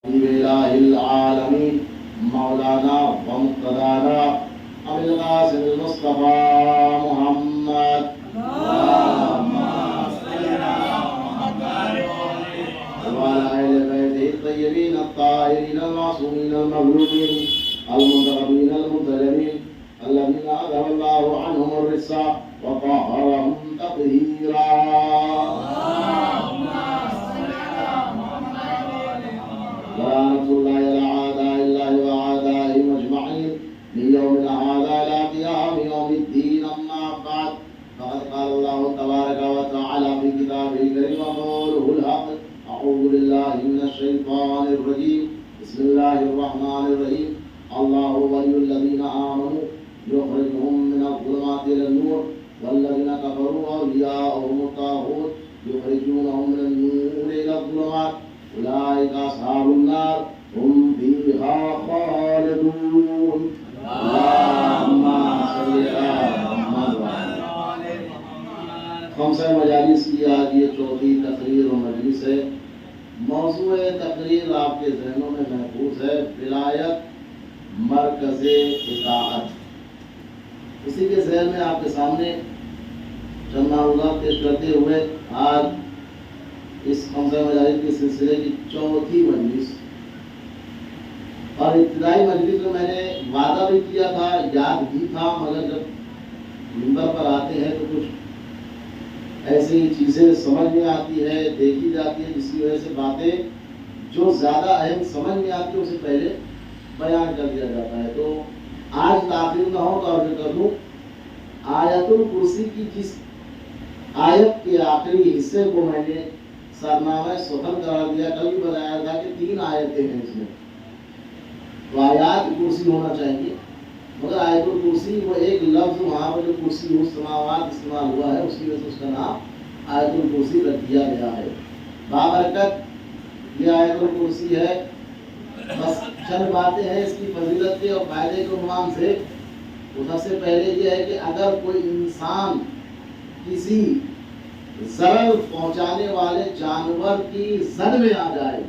इलाहिल आलमीन मौलाना व मुक़्तदाना अबुल क़ासिम मुस्तफ़ा मुहम्मद अल्लाहुम्मा सल्लि अला मुहम्मद व अला अहलि बैतिही अत्तय्यबीन अत्ताहिरीन अल-मासूमीन अल-मग़लूबीन अल-मुंतख़बीन अल-मुंतजबीन अल्लज़ीना अज़हबल्लाहु अन्हुम ar-रिज्सा व तahharahum तत्हीरा। अल्लाहु वलियुल्लज़ीना आमनू युख़रिजुहुम मिनज़-ज़ुलुमाति इलन-नूर वल्लज़ीना कफ़रू अवलियाउहुमुत-ताग़ूत युख़रिजूनहुम मिनन-नूरि इलज़-ज़ुलुमात उलाइका अस्हाबुन-नार हुम फ़ीहा ख़ालिदून। अल्लाहुम्मा सल्लि अला मुहम्मद। खम्सा मजालिस की आज ये चौथी तकरीर और मजलिस है। मौज़ूए तकरीर आपके ज़हनों में महफूज है, विलायत मरकज़े इताअत। इसी के ज़हन में आपके सामने चंद मालूमात पेश करते हुए आज इस खम्सा मजालिस के सिलसिले की चौथी मजलिस, और इब्तिदाई मजलिस में मैंने वादा भी किया था, याद भी था, मगर जब मिंबर पर आते हैं तो कुछ ऐसी चीज़ें समझ में आती है, देखी जाती है, जिसकी वजह से बातें जो ज़्यादा अहम समझ में आती है उसे पहले बयान कर दिया जाता है। तो आज ताख़ीर न हो तो अर्ज़ कर दूं, आयतुल कुर्सी की जिस आयत के आखिरी हिस्से को मैंने सरनामा सफर करार दिया, कल भी बताया था कि 3 आयतें हैं इसमें, तो आयात कुर्सी होना चाहिए, मगर आयतुल कुर्सी वो एक लफ्ज़ वहाँ पर जो कुर्सी समावात इस्तेमाल हुआ है उसकी वजह से उसका नाम आयतुल कुर्सी रख दिया गया है। बाबरकत ये आयतुल कुर्सी है। बस चंद बातें हैं इसकी फजीलत के और फायदे के उन्वान से। तो सबसे पहले ये है कि अगर कोई इंसान किसी ज़रर पहुंचाने वाले जानवर की जद में आ जाए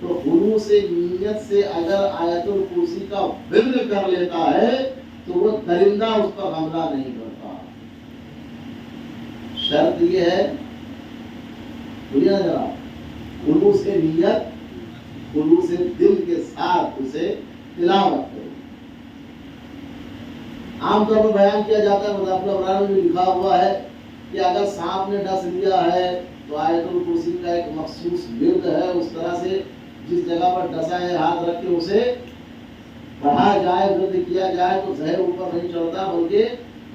तो खुलूस से नीयत से अगर आयतुल कुर्सी का विर्द कर लेता है तो वो दरिंदा उस पर हमला नहीं करता। शर्त ये है, बोलिए ना जरा, खुलूस से नीयत, खुलूस से दिल के साथ उसे तिलावत करो। आमतौर पर बयान किया जाता है, मुदाफ़िल अमरान में लिखा हुआ है कि अगर सांप ने डस लिया है तो आयतुल कुर्सी का एक मखसूस विर्द है, उस तरह से जिस जगह पर डसा है हाथ रख के उसे बढ़ाया जाए, विर्द किया जाए तो जहर ऊपर नहीं चढ़ता, बल्कि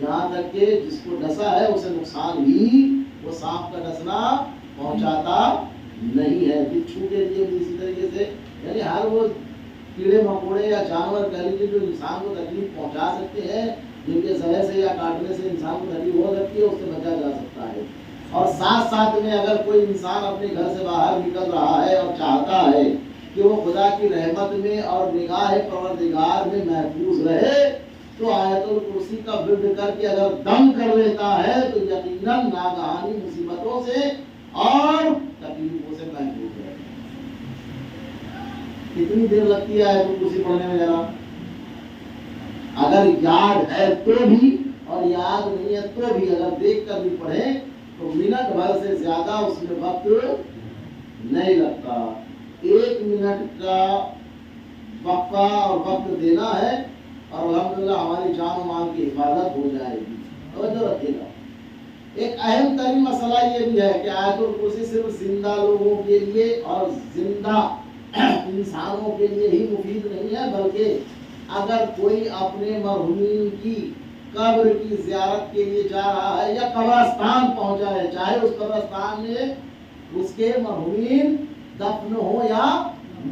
यहाँ तक के जिसको डसा है उसे नुकसान भी वो सांप का डसना पहुँचाता नहीं है। बिच्छू के लिए भी इसी तरीके से, यानी हर वो कीड़े मकोड़े या जानवर कह लीजिए जो इंसान को तकलीफ पहुंचा सकते हैं, जिनके जहर से या काटने से इंसान को तकलीफ हो सकती है, उससे बचा जा सकता है। और साथ साथ में अगर कोई इंसान अपने घर से बाहर निकल रहा है और चाहता है कि वो खुदा की रहमत में और निगाह परवरदिगार में महफूज रहे, तो आयतुल कुर्सी का विर्द करके अगर दम कर लेता है तो यकीनन नागहानी मुसीबतों से और तकलीफों से महफूज है। कितनी देर लगती है आयतुल कुर्सी पढ़ने में जरा? अगर याद है तो भी और याद नहीं है तो भी अगर देख कर भी पढ़े तो मिनट भर से ज्यादा उसमें वक्त नहीं लगता। 1 मिनट का वक्फा और वक्त देना है और अल्हम्दुलिल्लाह हमारी जान और माल की हिफाजत हो जाएगी। तो रखिएगा। एक अहम तरीन मसला ये भी है कि आयतुल कुर्सी सिर्फ जिंदा लोगों के लिए और जिंदा इंसानों के लिए ही मुफीद नहीं है, बल्कि अगर कोई अपने मरहूमीन की कब्र की ज़ियारत के लिए जा रहा है या कब्रिस्तान पहुंचा है, चाहे उस कब्रिस्तान में उसके मरहूमीन दफन हो या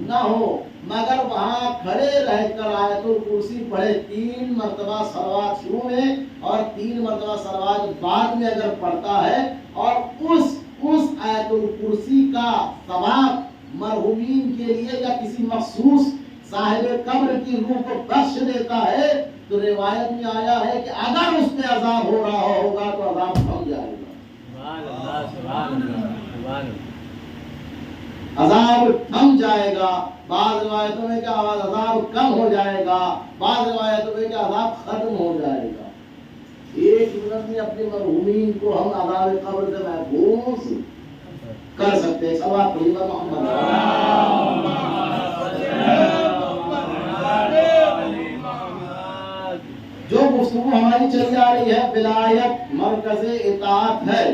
ना हो, मगर वहाँ खड़े रहकर आयतुल कुर्सी पढ़े, 3 मरतबा सलवात शुरू में और 3 मरतबा सलवात बाद में अगर पढ़ता है और उस आयतुल कुर्सी का सवाब मरहूमीन के लिए या किसी मखसूस साहिब कब्र की रूह को बख्श देता है, तो रिवायत में आया है कि अगर उस पे अजाब हो रहा होगा तो अजाब थम जाएगा। अजाब थम जाएगा, बाद रिवायतों में क्या अजाब कम हो जाएगा, बाद रिवायतों में क्या अजाब खत्म हो जाएगा। एक मिनट में अपनी मरहूमीन को हम अजाब कब्र से महफूज कर सकते हैं। सल्लल्लाहु अलैहि वसल्लम। जो गुफ्तगू हमारी चली आ रही है विलायत मरकज़े इताअत है,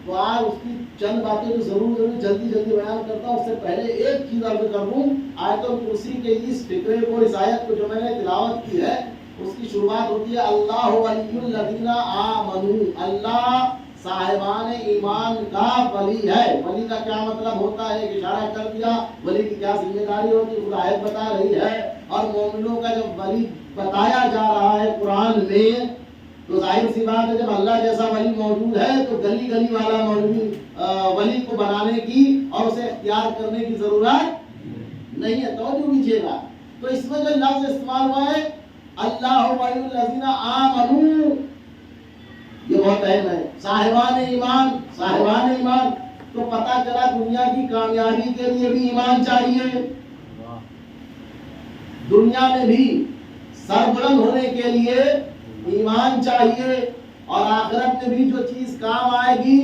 तो आज उसकी चंद बातें तो जरूर जल्दी बयान करता हूँ। उससे पहले एक चीज अर्ज कर दूं, आयतुल कुर्सी के इस फिक्रे को, इस आयत को जो मैंने तिलावत की है, उसकी शुरुआत होती है अल्लाहु वलियुल लज़ीना आमनू। अल्लाह साहिबान ईमान का वली है। वली का क्या मतलब होता है, एक इशारा कर दिया। वली की क्या जिम्मेदारी होती है, खुद आयत बता रही है। और मोमिनों का जब वली बताया जा रहा है कुरान में, तो जाहिर सी बात है जब अल्लाह जैसा वली मौजूद है तो गली गली वाला मौलवी वली को बनाने की और उसे इख्तियार करने की जरूरत नहीं है। तवज्जो कीजिएगा। तो इसमें जो लफ्ज इस्तेमाल हुआ है अल्लाहु वलियुल लज़ीना आमनू, ये बहुत अहम है। साहिबान ईमान, साहिबान ईमान, तो पता चला दुनिया की कामयाबी के लिए भी ईमान चाहिए, दुनिया में भी सरबुलंद होने के लिए ईमान चाहिए, और आखिरत में भी जो चीज काम आएगी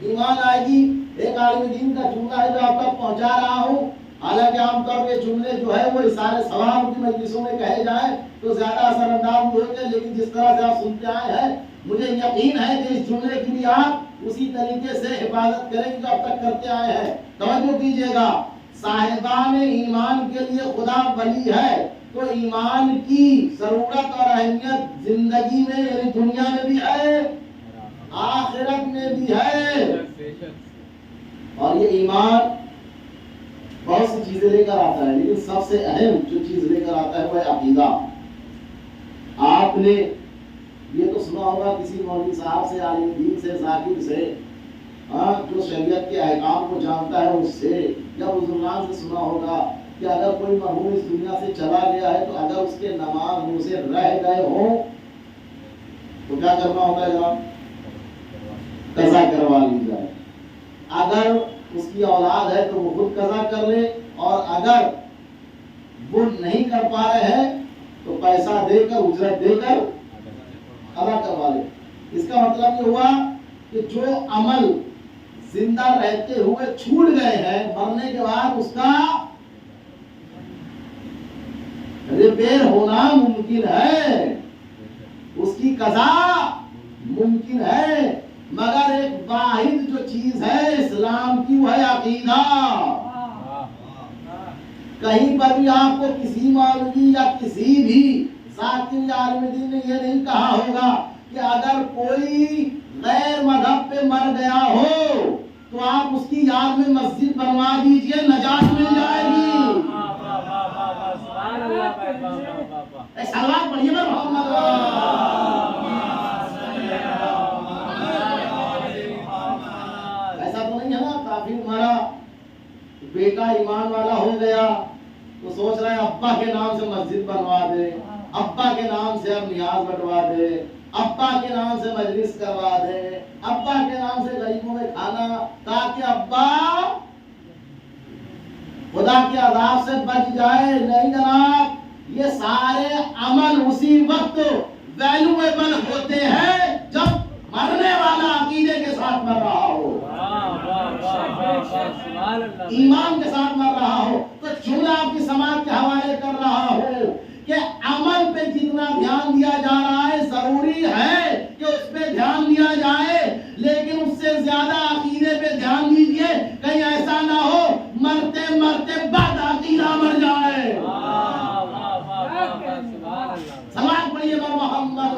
ईमान आएगी। एक आलिम दीन का जुमला है जो आप तक पहुंचा रहा हूं। हालांकि आमतौर पे जुमले जो है वो इशारे सवाब की मजलिसों में कहे जाए तो ज्यादा असरअंदाज होंगे, लेकिन जिस तरह से आप सुनते आए हैं मुझे यकीन है कि इस जुमले की भी आप उसी तरीके से हिफाजत करेंगे जो अब तक करते आए हैं। तवज्जो कीजिएगा, साहिबान ईमान के लिए खुदा वली है, तो ईमान की जरूरत और अहमियत जिंदगी में यानी दुनिया में भी है, आखिरत में भी है। और ये ईमान बहुत सी चीजें लेकर आता है, लेकिन सबसे अहम जो चीज लेकर आता है वह है अकीदा। आपने ये तो सुना होगा किसी मौलवी साहब से, आलिम दीन से, जाकिर से, जो शरीयत के अहकाम को जानता है उससे, या बुजुर्गान से सुना होगा कि अगर कोई मरहूम इस दुनिया से चला गया है तो अगर उसके नमाज मुंह से रह गए हो तो क्या करना होता है जनाब? कज़ा करवा ली जाए। अगर उसकी औलाद है तो वो खुद कज़ा कर ले, और अगर वो नहीं कर पा रहे हैं तो पैसा देकर, उजरत देकर अदा करवा ले। इसका मतलब ये हुआ कि जो अमल जिंदा रहते हुए छूट गए हैं, मरने के बाद उसका रिपेयर होना मुमकिन है, उसकी कज़ा मुमकिन है, मगर एक वाहिद जो चीज है इस्लाम की वो है अकीदा। कहीं पर भी आपको किसी मौलवी या किसी भी जाकिर या आलिम दीन ने ये नहीं कहा होगा कि अगर कोई गैर मजहब पे मर गया हो तो आप उसकी याद में मस्जिद बनवा दीजिए, नजात मिल जाएगी। सलाम पढ़िए मोहम्मद। ऐसा तो नहीं है ना, काफी हमारा बेटा ईमान वाला हो गया तो सोच रहे हैं अब्बा के नाम से मस्जिद बनवा दे, अब्बा के नाम से अब नियाज बंटवा दे, अब्बा के नाम से मजलिस करवा दे, अब्बा के नाम से गरीबों में खाना, ताकि अब्बा खुदा के अज़ाब से बच जाए। नहीं जनाब, ये सारे अमल उसी वक्त वैल्यूएबल होते हैं जब मरने वाला अकीदे के साथ मर रहा हो, ईमान के साथ मर रहा हो। तो जुमला आपकी समाज के हवाले कर रहा हो कि अमल पे जितना ध्यान दिया जा रहा है जरूरी है कि उस पे ध्यान दिया जाए, लेकिन उससे ज्यादा अकीदे पे ध्यान दीजिए। कहीं ऐसा ना हो मरते मरते बाद अकीदा मर जाए। सलाम पढ़िए मोहम्मद।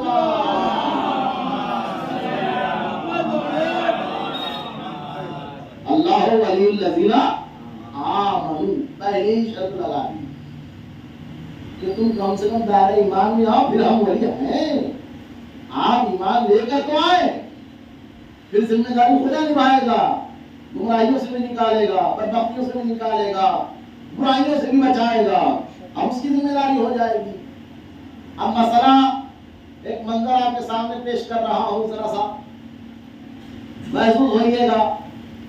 अल्लाहु वलियुल लज़ीना आमनू, पहली शर्त लगा दी कि तुम कम से कम दायरे ईमान में आओ, फिर हम वली हैं। आप ईमान लेकर तो आए, फिर जिम्मेदारी खुदा निभाएगा, गुमराहियों से भी निकालेगा, बदबख्तियों से भी निकालेगा, बुराइयों से भी बचाएगा, अब उसकी जिम्मेदारी हो जाएगी। अब मसला एक मंजर आपके सामने पेश कर रहा हूं, जरा सा महसूस होइएगा।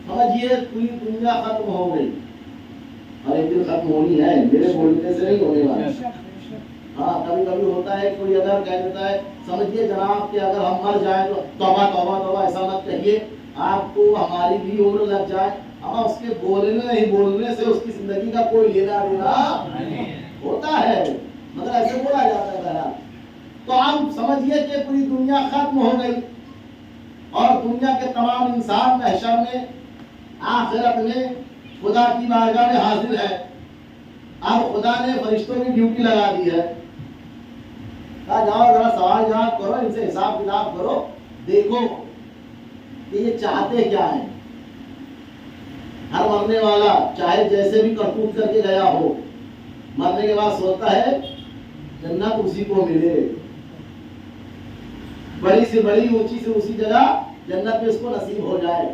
समझिए पूरी दुनिया खत्म हो गई और एक दिन खत्म होनी है, मेरे बोलने से नहीं होने वाला। हाँ, कभी कभी होता है कोई अगर कह देता है समझिए जनाब कि अगर हम मर जाए तो तौबा तौबा तौबा, ऐसा मत कहिए, आपको हमारी भी उम्र लग जाए, अब उसके बोलने नहीं बोलने से उसकी जिंदगी का कोई लेना देना होता है, मतलब ऐसे बोला जाता है। तो आप समझिए कि पूरी दुनिया खत्म हो गई और दुनिया के तमाम इंसान महशर में आखिरत में खुदा की बारगाह में हाजिर है। अब खुदा ने फरिश्तों की ड्यूटी लगा दी है, कहा जाओ जरा सवाल जवाब करो, इनसे हिसाब किताब करो, देखो कि ये चाहते क्या है। हर मरने वाला चाहे जैसे भी करतूत करके गया हो, मरने के बाद सोचता है जन्नत उसी को मिले, बड़ी से बड़ी ऊंची से ऊंची जगह जन्नत में उसको नसीब हो जाए।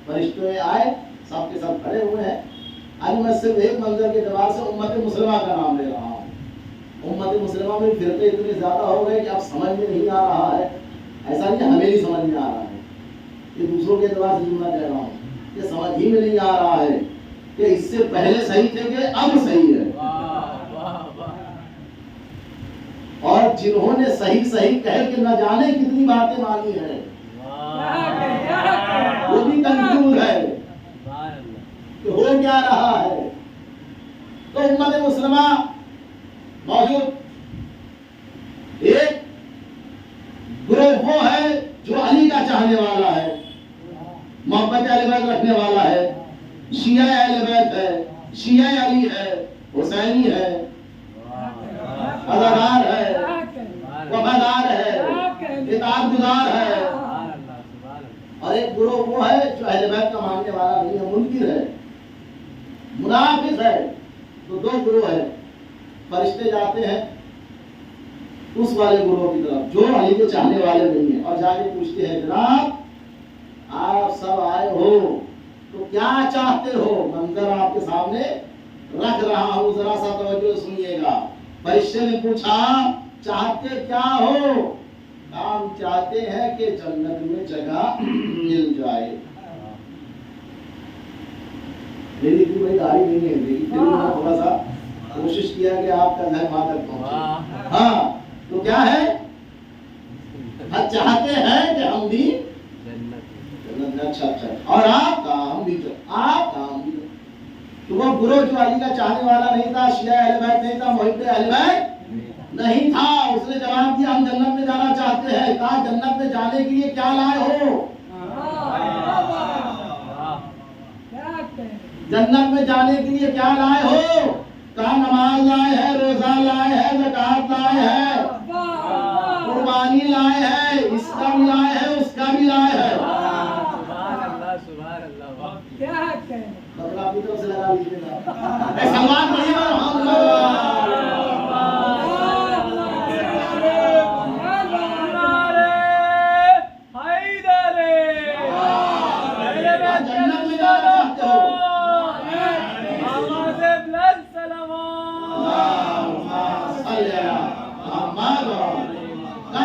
फरिश्ते आए, सब के सब खड़े हुए हैं। आज मैं सिर्फ एक मंजर के एतबार से उम्मत मुस्लिमा का नाम ले रहा हूँ। उम्मत मुस्लिमा में फिरके इतने ज्यादा हो गए कि अब समझ में नहीं आ रहा है, ऐसा नहीं हमें नहीं समझ में आ रहा है, ये दूसरों के एतबार से जुमला कह रहा हूँ, ये समझ ही में नहीं आ रहा है कि इससे पहले सही थे कि अब सही है। और जिन्होंने सही सही कह के न जाने कितनी बातें मानी है, वो भी कंफ्यूज है कि हो क्या रहा है। तो उम्मत मुस्लिमा मौजूद एक ग्रुप वो है जो अली का चाहने वाला है, मोहब्बत अहले बैत रखने वाला है, शिया अहले बैत है, शिया अली है, हुसैनी है, अज़ादार है, वफादार है, इताअतगुज़ार है। और एक ग्रुप वो है जो अहले बैत का मानने वाला नहीं है, मुनकिर है, मुनाफिक है। तो दो ग्रुप है। फरिश्ते जाते हैं उस वाले ग्रुप की तरफ जो अली के चाहने वाले नहीं है और जाके पूछते हैं जनाब आप सब आए हो तो क्या चाहते हो। मंजर आपके सामने रख रहा हूं, जरा सा तवज्जो सुनिएगा। फरिश्ते ने पूछा चाहते क्या हो। हम चाहते हैं कि जन्नत में जगह मिल जाए। मेरी इतनी बड़ी दाढ़ी नहीं है, लेकिन फिर मैंने थोड़ा सा कोशिश किया कि आपका घर वहां तक पहुंचे। हाँ, तो क्या है, हम चाहते हैं कि हम भी जन्नत। अच्छा अच्छा, और आपका हम भी, आपका हम भी। तो वो गुरु जो अली का चाहने वाला नहीं था, शिया अहले बैत नहीं था, मुहिब्ब अहले बैत नहीं था, उसने जवाब दिया हम जन्नत में जाना चाहते हैं। कहा जन्नत में जाने के लिए क्या लाए हो। जन्नत में जाने के लिए क्या लाए हो। कहा नमाज लाए हैं, रोजा लाए हैं, ज़कात लाए हैं, कुर्बानी लाए हैं, इसका भी लाए हैं, उसका भी लाए हैं। बदला अपनी तरफ से लगा लीजिएगा। सलमान जन्नत में जाना चाहते हो।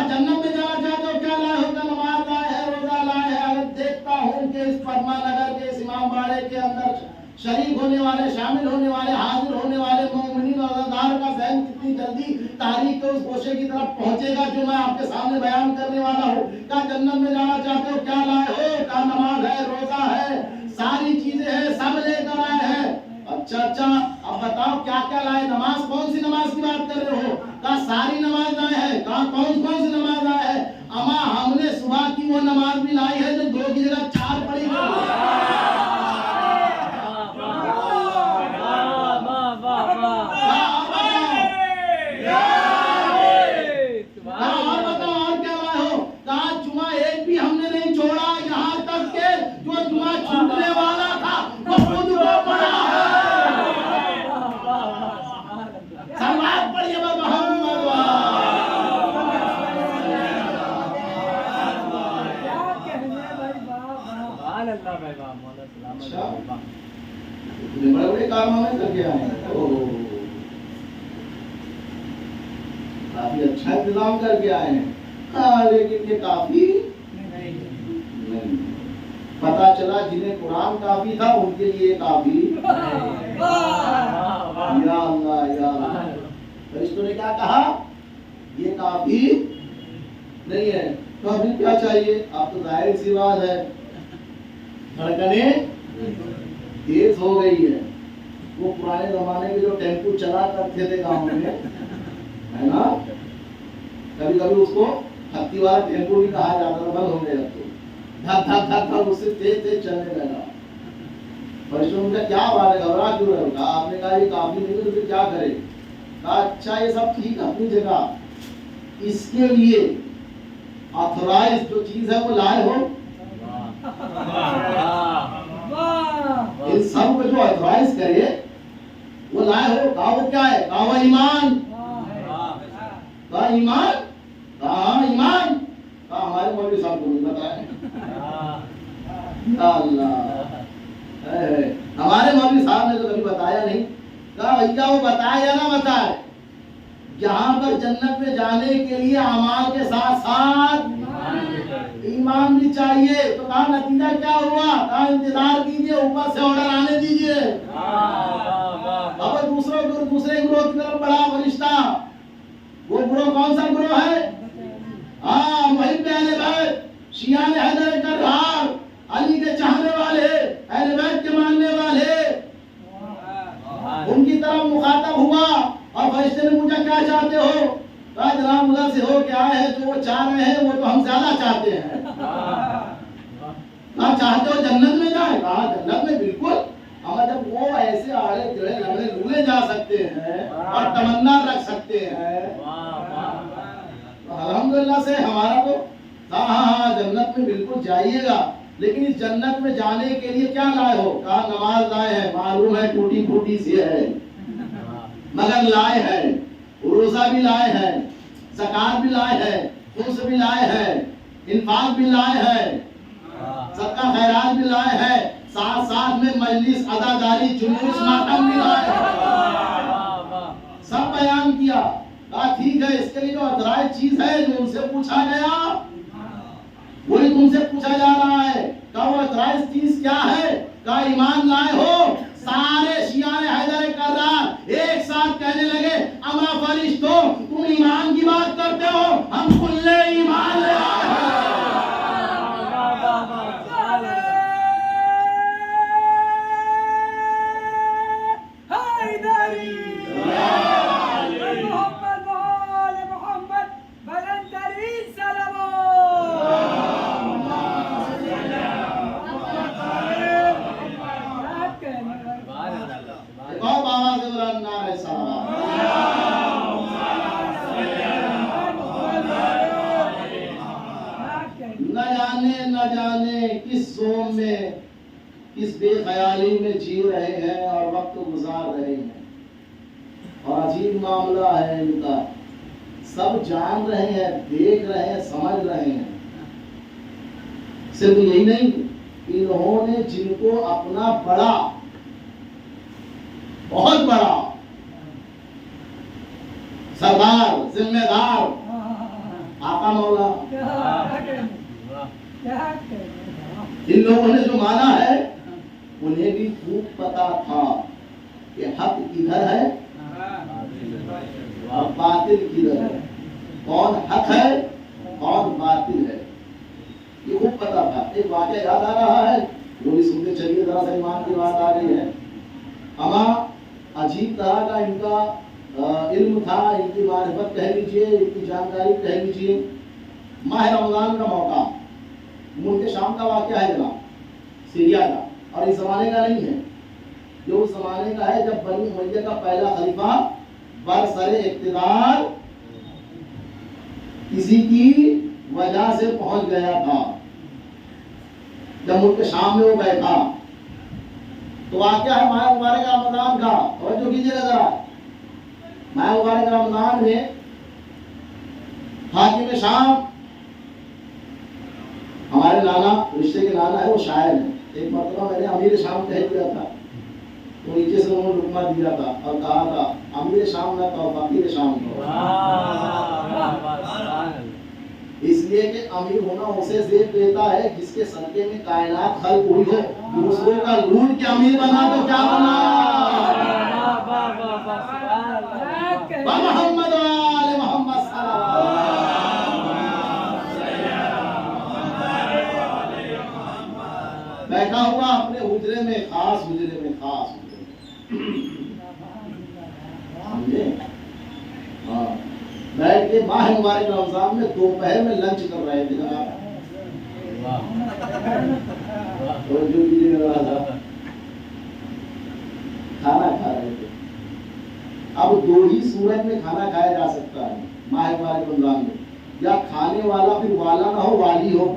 जन्नत में जाना चाहते हो, क्या लाए हो। नमाज लाए है, रोजा लाए है। अगर देखता हूँ कि इस पद्मा नगर के इस इमाम बाड़े के अंदर शरीक होने वाले, शामिल होने वाले, हाजिर होने वाले मोमिनीन और अज़ादार का ज़हन कितनी जल्दी तारीख के उस गोशे की तरफ पहुंचेगा जो मैं आपके सामने बयान करने वाला हूँ। क्या जन्नत में जाना चाहते हो, क्या लाए हो। क्या नमाज है, रोजा है, सारी चीजें हैं, सब लेकर आए हैं। अच्छा अच्छा, अब बताओ क्या क्या लाए। नमाज, कौन सी नमाज की बात कर रहे हो। कहा सारी नमाज लाए हैं। कहा कौन कौन सी नमाज लाए हैं। अमा हमने सुबह की वो नमाज भी लाई है जो 2 की जगह 4 पढ़ी है। बड़े काम हमें करके आए हैं, काफी अच्छा इंतजाम करके आए हैं। हाँ, लेकिन ये काफी नहीं। पता चला जिन्हें कुरान काफी था उनके लिए काफी। या अल्लाह या अल्लाह। फरिश्तों ने क्या कहा? ये काफी नहीं है। तो अभी क्या चाहिए? आप तो जाहिर सी बात है धड़कनें तेज हो गई है। वो पुराने जमाने के जो टेम्पो चला करते थे गाँव में, है ना, कभी कभी उसको हत्ती वाला टेम्पो भी कहा जाता था, बंद हो गया तो धक धक धक धक उससे तेज तेज चलने लगा। फरिश्तों ने क्या बात है, घबरा क्यों रहे हो? आपने कहा ये काफी नहीं तो फिर क्या करे? कहा अच्छा ये सब ठीक अपनी जगह, इसके लिए ऑथराइज जो चीज है वो लाए हो? इन सब को जो ऑथराइज करे वो लाए हो? कहा वो क्या है? कहा वो ईमान। कहा ईमान? कहा ईमान? कहा हमारे मौलवी साहब को नहीं बताया। अल्लाह, हमारे मौलवी साहब ने तो कभी बताया नहीं। कहा भैया वो बताए या ना बताए, यहाँ पर जन्नत में जाने के लिए अमाल के साथ साथ ईमान भी चाहिए। तो कहा नतीजा क्या हुआ? कहा इंतजार कीजिए, ऊपर से ऑर्डर आने दीजिए। अब दूसरे ग्रोह की तरफ बढ़ा फरिश्ता। वो ग्रोह कौन सा ग्रोह है? हाँ, वही अहले बैत, शियाने हैदर कररार, अली के चाहने वाले, अहले बैत के मानने वाले, उनकी तरफ मुखातब हुआ। और फरिश्ते ने पूछा क्या चाहते हो? कहा जनाब उधर से हो क्या है, जो वो चाह रहे हैं वो तो हम ज्यादा चाहते हैं। कहा चाहते हो जन्नत में जाए? कहा जन्नत में बिल्कुल। हम जब वो ऐसे आड़े टेढ़े लंगड़े लूले जा सकते हैं और तमन्ना रख सकते हैं, तो अल्हम्दुलिल्लाह से हमारा तो हाँ जन्नत में बिल्कुल जाइएगा। लेकिन इस जन्नत में जाने के लिए क्या लाए हो? कहा नमाज लाए हैं, मालूम है टूटी फूटी सी है मगर लाए हैं, रोजा भी लाए हैं, ज़कात भी लाए हैं, खुम्स भी लाए हैं, इन्फाक भी लाए हैं, सदका खैरात भी लाए हैं, साथ साथ में मजलिस अदादारी जुलूस मातम भी लाए हैं। सब बयान किया। कहा ठीक है, इसके लिए जो अतराज चीज है जो उनसे पूछा गया वही तुमसे पूछा जा रहा है। कहा वो अतराज चीज क्या है? कहा ईमान लाए हो? सारे शियाने हैदर कररार एक साथ कहने लगे अमा फरिश्तों तुम ईमान की बात करते हो, हम कुल्ले ईमान ले आए हैं। न जाने किस जोन में, किस बेख्याली में जी रहे हैं और वक्त गुजार रहे हैं। और अजीब मामला है इनका, सब जान रहे हैं, देख रहे हैं, समझ रहे हैं। सिर्फ यही नहीं, इन्होंने जिनको अपना बड़ा, बहुत बड़ा सरदार, जिम्मेदार आका मौला, इन लोगों ने जो माना है उन्हें भी खूब पता था कि हक किधर है और बातिल किधर है, कौन हक है कौन बातिल है, ये खूब पता था। एक वाक़या याद आ रहा है, वो भी सुनते चलिए, जरा सा ईमान की बात आ गई है। अमा अजीब तरह का इनका इल्म था, इनकी मारिफत कह लीजिए, इनकी जानकारी कह लीजिए। माह रमजान का मौका, मुल्क शाम का वाक़या है जनाब, सीरिया का, और इस जमाने का नहीं है, जो उस जमाने का है जब बनी उमैया का पहला खलीफा बरसरे इक़्तिदार किसी की वजह से पहुंच गया था। जब मुल्क शाम में वो बैठा तो वाक़या है माह मुबारक रमजान का, तवज्जो कीजिएगा जरा। माह मुबारक रमजान में हाकिम शाम, हमारे नाना, रिश्ते के नाना है, वो शायर है। एक मरतबा मैंने अमीर शाम कह दिया था, तो नीचे से उन्होंने रुकमा दिया था और कहा था अमीर शाम ना कहो, फकीर शाम कहो। इसलिए कि अमीर होना उसे जेब देता है जिसके सदके में कायनात खल्क हुई हो। दूसरों का लूट के अमीर बना तो क्या बना। मोहम्मद वाले मोहम्मद बैठा हुआ अपने हुजरे में, खास हुजरे में, खास समझे। हाँ, बैठ के माह मुबारक रमजान में दोपहर में लंच कर रहे थे जनाब। तो जो खाना खा रहे थे। अब दो ही सूरत में खाना खाया जा सकता है माह मुबारक रमजान में, या खाने वाला फिर वाला ना हो, वाली हो।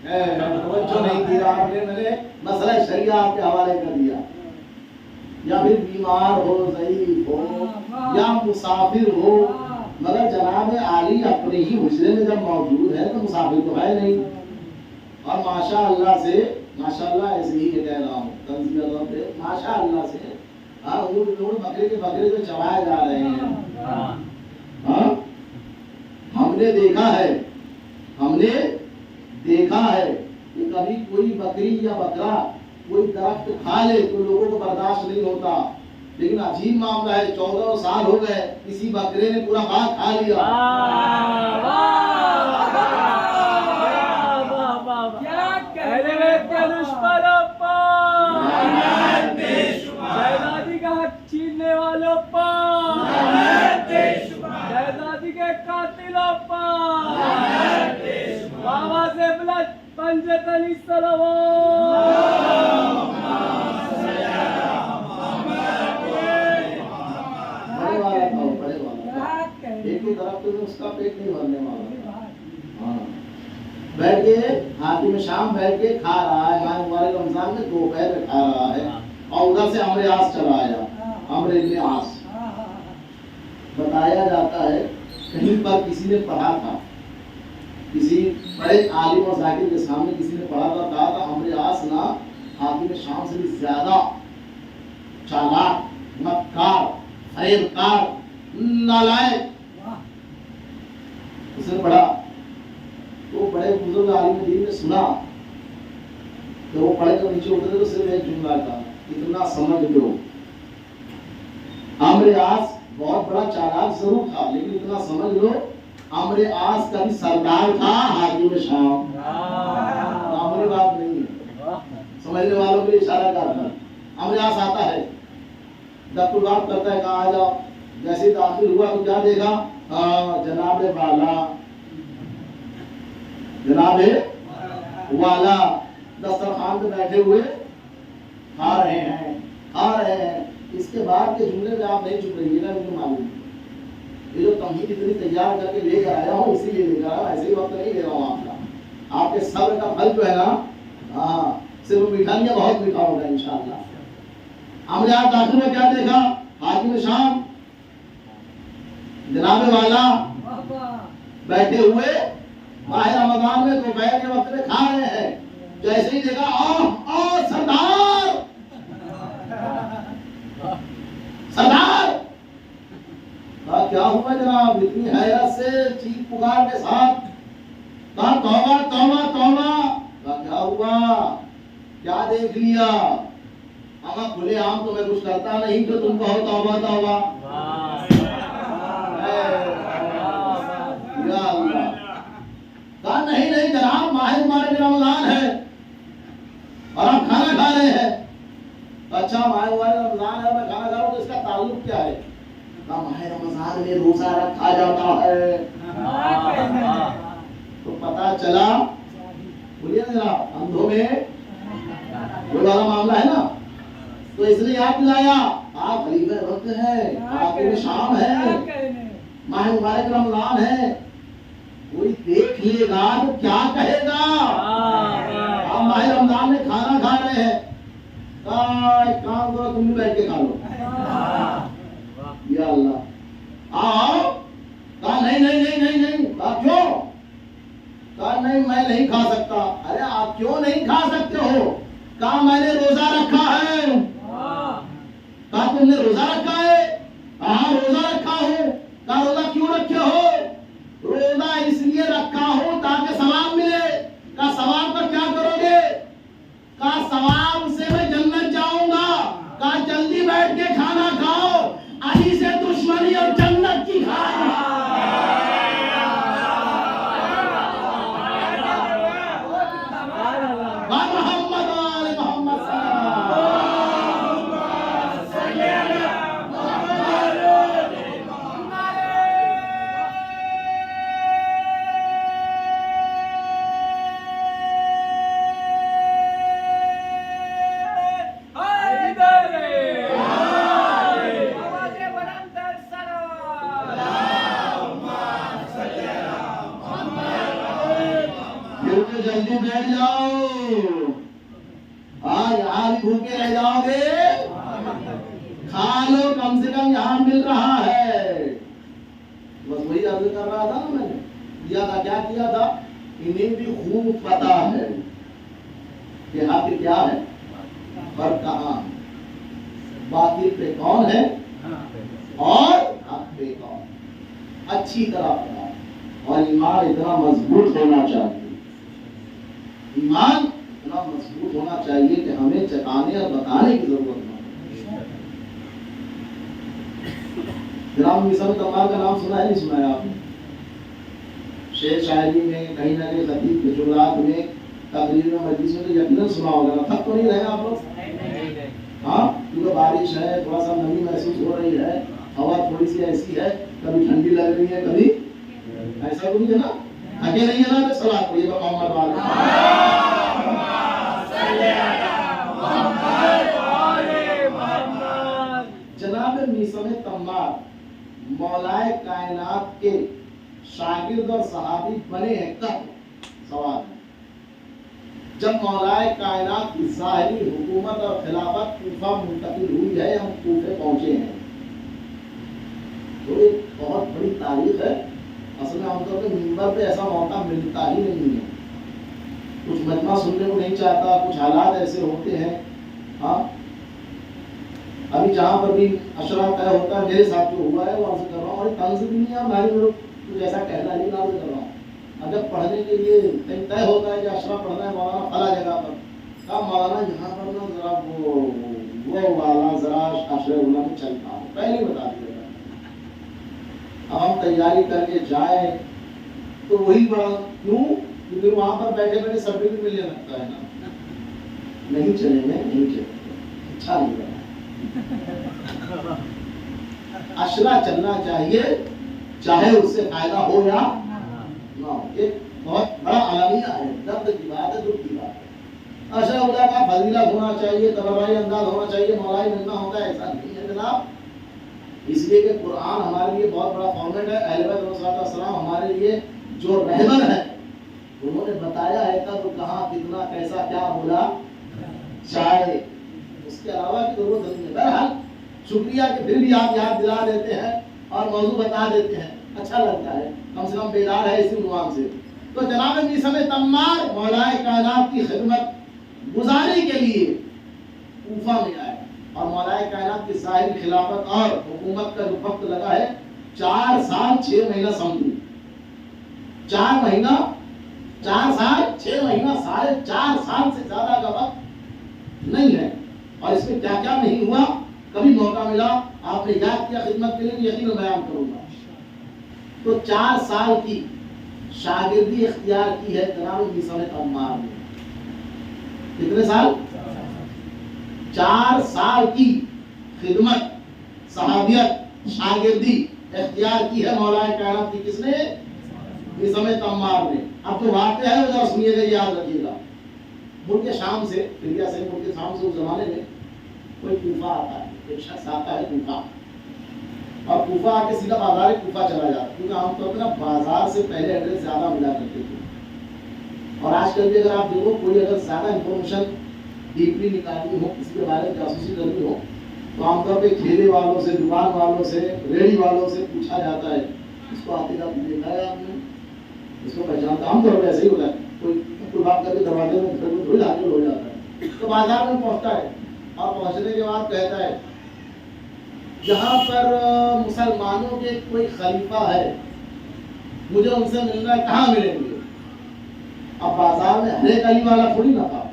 जो नहीं दिया आपने, मैंने मसला शरिया आपके हवाले कर दिया। या फिर बीमार हो, ज़ईफ हो, या मुसाफिर हो, मगर जनाब आली अपने ही हुजरे में जब मौजूद है तो मुसाफिर तो है नहीं। और माशाअल्लाह से, माशाअल्लाह ऐसे ही कह रहा हूँ तंज़ील पे, माशाअल्लाह से हाँ ऊँट बकरे के बकरे जो चबाए जा रहे हैं। हाँ, हमने देखा है, हमने देखा है कि कभी कोई बकरी या बकरा कोई दरख्त खा ले तो लोगों को बर्दाश्त नहीं होता। लेकिन अजीब मामला है, 14 साल हो गए, किसी बकरे ने पूरा बाग खा लिया। छीनने वालों पर, शहजादी के कातिलों पर, बाबा से बुलंद पंजतनी दरख्त में उसका पेट नहीं भरने वाला। हाँ, बैठ के हाथी में शाम बैठ के खा रहा है, माह मुबारक रमजान में दोपहर में खा रहा है। और उधर से अमर आस चला आया, अमर इब्न आस। बताया जाता है कहीं पर किसी ने पढ़ा था, किसी बड़े आलिम और जाकिर के सामने किसी ने पढ़ा था, कहा था अमर आस ना हाथी में शाम से भी ज्यादा चालाक, मक्कार, फरेबकार, नालायक। उसने पढ़ा तो बड़े बुजुर्ग आलिम दीन ने सुना तो वो पढ़े तो नीचे उतरे तो सिर्फ एक जुमला था, इतना समझ लो। अमर आस बहुत बड़ा चालाक जरूर था, लेकिन इतना समझ लो अमर आस का भी सरदार था हाथी में शाम। अमर बात नहीं है, समझने वालों के लिए इशारा करता है। अमर आस आता है, दफ्तर बात करता है, कहा आ जाओ। जैसे दाखिल हुआ तो क्या देखा, जनाबे वाला, जनाबे वाला दस्तरखान पे बैठे हुए खा रहे हैं, खा रहे हैं। इसके बाद के जुमले में आप नहीं चुप रहिएगा, मुझे मालूम। ये जो तमहीद इतनी तैयार करके लेकर आया हूँ इसीलिए लेकर आया, ऐसे ही वक्त नहीं ले रहा हूँ आपका। आपके सब्र का फल जो है ना, हाँ, सिर्फ मिठाइयाँ बहुत मीठा होगा इंशाअल्लाह। हमने आज दाखिल में क्या देखा, हाकिम शाम जनाबे वाला बैठे हुए माह रमजान में दोपहर के वक्त में खा रहे हैं। जैसे ही देखा, आओ सरदार, सरदार। कहा क्या हुआ जनाब, इतनी हैरत से चीख पुकार के साथ। कहा तौबा तौबा तौबा। कहा क्या हुआ, क्या देख लिया। अगर खुले आम तो मैं कुछ करता नहीं तो तुम कहो तौबा तौबा। कहा नहीं नहीं जनाब, माह मुबारक रमजान है और आप खाना खा रहे हैं। अच्छा माह मुबारक रमजान है, मैं खाना खा रहा हूँ, तो इसका ताल्लुक क्या है। कहा माह रमजान में रोजा रखा जाता है। तो पता चला, बोलिए ना, अंधों में वो वाला मामला है ना। तो इसलिए याद दिलाया, आप खलीफे वक्त है, आखिर शाम है, माह मुबारक रमजान है। कोई देख लेगा तो क्या कहेगा। आप माह रमजान में खाना खा रहे हैं, एक काम करो तुम भी बैठ के खा लो। या अल्लाह, आओ। कहा नहीं नहीं नहीं नहीं नहीं। कहा क्यों। कहा नहीं मैं नहीं खा सकता। अरे आप क्यों नहीं खा सकते हो। कहा मैंने रोजा रखा है। कहा तुमने रोजा रखा है। हाँ रोजा रखा है। कहा रोजा क्यों रखे हो। रोजा इसलिए इल्म यहाँ मिल रहा है। बस वही अर्ज कर रहा था ना, मैंने किया था, क्या किया था, इन्हें भी खूब पता है कि हक क्या है और कहाँ, बातिल पे कौन है और हक पे कौन, अच्छी तरह पता है। और ईमान इतना मजबूत होना चाहिए, ईमान इतना मजबूत होना चाहिए कि हमें चटाने और बताने की जरूरत नहीं। जनाब मिसाल तमाम का नाम सुना है, नहीं सुना है आपने? शेर शायरी में, कहीं ना कहीं खतीब के जुमलात में, तकरीर में, मजलिस में तो यकीनन सुना होगा ना। थक तो नहीं रहे आप लोग? हाँ, क्योंकि बारिश है, थोड़ा सा नमी महसूस हो रही है, हवा थोड़ी सी ऐसी है, कभी ठंडी लग रही है, कभी ऐसा तो नहीं है ना? थके नहीं है ना? तो सलात पढ़िए मोहम्मद वाले। जनाब मीसम तम्मार मौलाए कायनात के शागिर्द और सहाबी बने हैं कब? सवाल है। जब मौलाए कायनात की ज़ाहिरी हुकूमत और खिलाफत कूफा मुंतकिल हुई है, हम कूफे पहुंचे हैं, तो एक बहुत बड़ी तारीख है। असल में आमतौर पर मिंबर पे ऐसा मौका मिलता ही नहीं है। कुछ मजमा सुनने को नहीं चाहता, कुछ हालात ऐसे होते हैं। हाँ, अभी जहाँ पर भी अशरा तय होता है, मेरे साथ जो हुआ है वो अर्ज कर रहा हूँ, और तंज भी नहीं है, भाई लोग कुछ ऐसा कहना नहीं, अर्ज कर रहा हूँ। अगर पढ़ने के लिए तय होता है कि अशरा पढ़ना है मौलाना फला जगह पर, तब मौलाना यहाँ पर ना जरा वो वाला जरा अशरा में चलता है, पहले ही बता दिया। अब हम तैयारी करके जाए तो वही बड़ा क्यों, क्योंकि वहां पर बैठे बैठे सर्टिफिकेट मिलने लगता है ना, नहीं चलेंगे, नहीं चलेंगे, अच्छा नहीं लगा। अशरा चलना चाहिए, चाहे उससे फायदा हो या ना हो। एक बहुत बड़ा आलमिया है, दर्द की बात है, दुख की बात है। अशरा उला का फजीला होना चाहिए, तबराई अंदाज होना चाहिए, मौलाई मिलना होता है, ऐसा नहीं है जनाब। इसलिए कि कुरान हमारे लिए बहुत बड़ा फॉर्मेट है। अहले बैत अलैहिस्सलाम हमारे लिए जो रहबर है, उन्होंने बताया है कब, कहाँ, कितना, कैसा, क्या बोला चाहे, उसके अलावा की जरूरत नहीं है। बहरहाल शुक्रिया कि फिर भी आप याद दिला देते हैं और मौजू बता देते हैं, अच्छा लगता है, कम से कम बेदार है इसी उन्वान से। तो जनाब मीसम तम्मार मौलाए कायनात की खिदमत गुजारी के लिए कूफा में आए, और मौलाए कायनात की ज़ाहिर खिलाफत और हुकूमत का जो वक्त लगा है 4 साल 6 महीना समझी, 4 महीना 4 साल 6 महीना, 4.5 साल से ज्यादा का वक्त नहीं है। और इसमें क्या क्या नहीं हुआ, कभी मौका मिला आपने याद किया खिदमत के लिए, यकीन बयान करूंगा। तो 4 साल की शागिर्दी इख्तियार की है जनाब मीसम तम्मार ने। कितने साल? 4 साल की खिदमत, सहाबियत, शागिर्दी इख्तियार की है मौलाए कायनात की, किसने? मीसम तम्मार ने। अब तो वाक़या है, जरा सुनिएगा, याद रखिएगा। मुल्क शाम से, सीरिया से, मुल्क शाम से उस जमाने में कोई कूफा आता है, एक शख्स आता है कूफा, और कूफा आके सीधा बाजार कूफा चला जाता है, क्योंकि आमतौर पर ना बाजार से पहले एड्रेस ज्यादा मिला करते थे। और आजकल भी अगर आप देखो, कोई अगर ज्यादा इंफॉर्मेशन डीपली निकालनी हो, किसी के बारे में जासूसी करनी हो, तो आमतौर पर ठेले वालों से, दुकान वालों से, रेडी वालों से पूछा जाता है, इसको आते जाते देखा है आपने, इसको पहचानता? आमतौर पर ऐसे ही होता है, कोई बात करके दरवाजे में धूल हाजिर हो जाता है। तो बाजार में पहुंचता है, और पहुंचने के बाद कहता है यहाँ पर मुसलमानों के कोई खलीफा है, मुझे उनसे मिलना है, कहाँ मिलेंगे? अब बाजार में हर एक अली वाला थोड़ी ना था,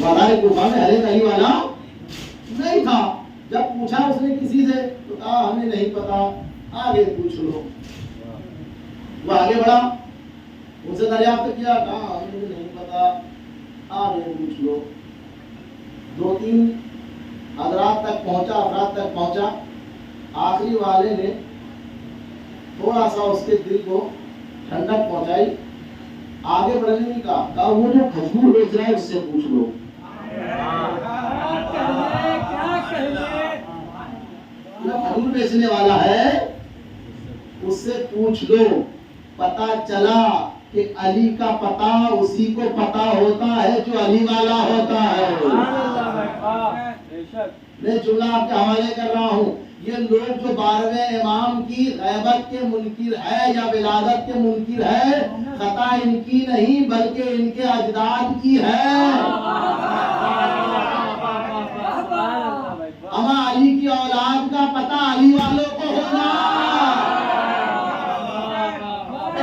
बाजार कूफा में हर एक अली वाला नहीं था। जब पूछा उसने किसी से, तो कहा हमें नहीं पता, आगे पूछ लो। वो आगे बढ़ा, उनसे दरियाफ्त किया, कहा हमें नहीं पता, आगे पूछ लो। 2-3 हजरात तक पहुंचा, अफराद तक पहुंचा। आखिरी वाले ने थोड़ा सा उसके दिल को ठंडक पहुंचाई, आगे बढ़ने नहीं कहा, वो जो खजूर बेच रहा है उससे पूछ लो। खजूर बेचने वाला है, उससे पूछ लो। पता चला कि अली का पता उसी को पता होता है जो अली वाला होता है। बेशक मैं जुमला आपके हवाले कर रहा हूँ। ये लोग जो 12वें इमाम की गैबत के मुनकिर है या विलादत के मुनकिर है, खता इनकी नहीं बल्कि इनके अजदाद की है। अमा अली की औलाद का पता अली वालों को होगा।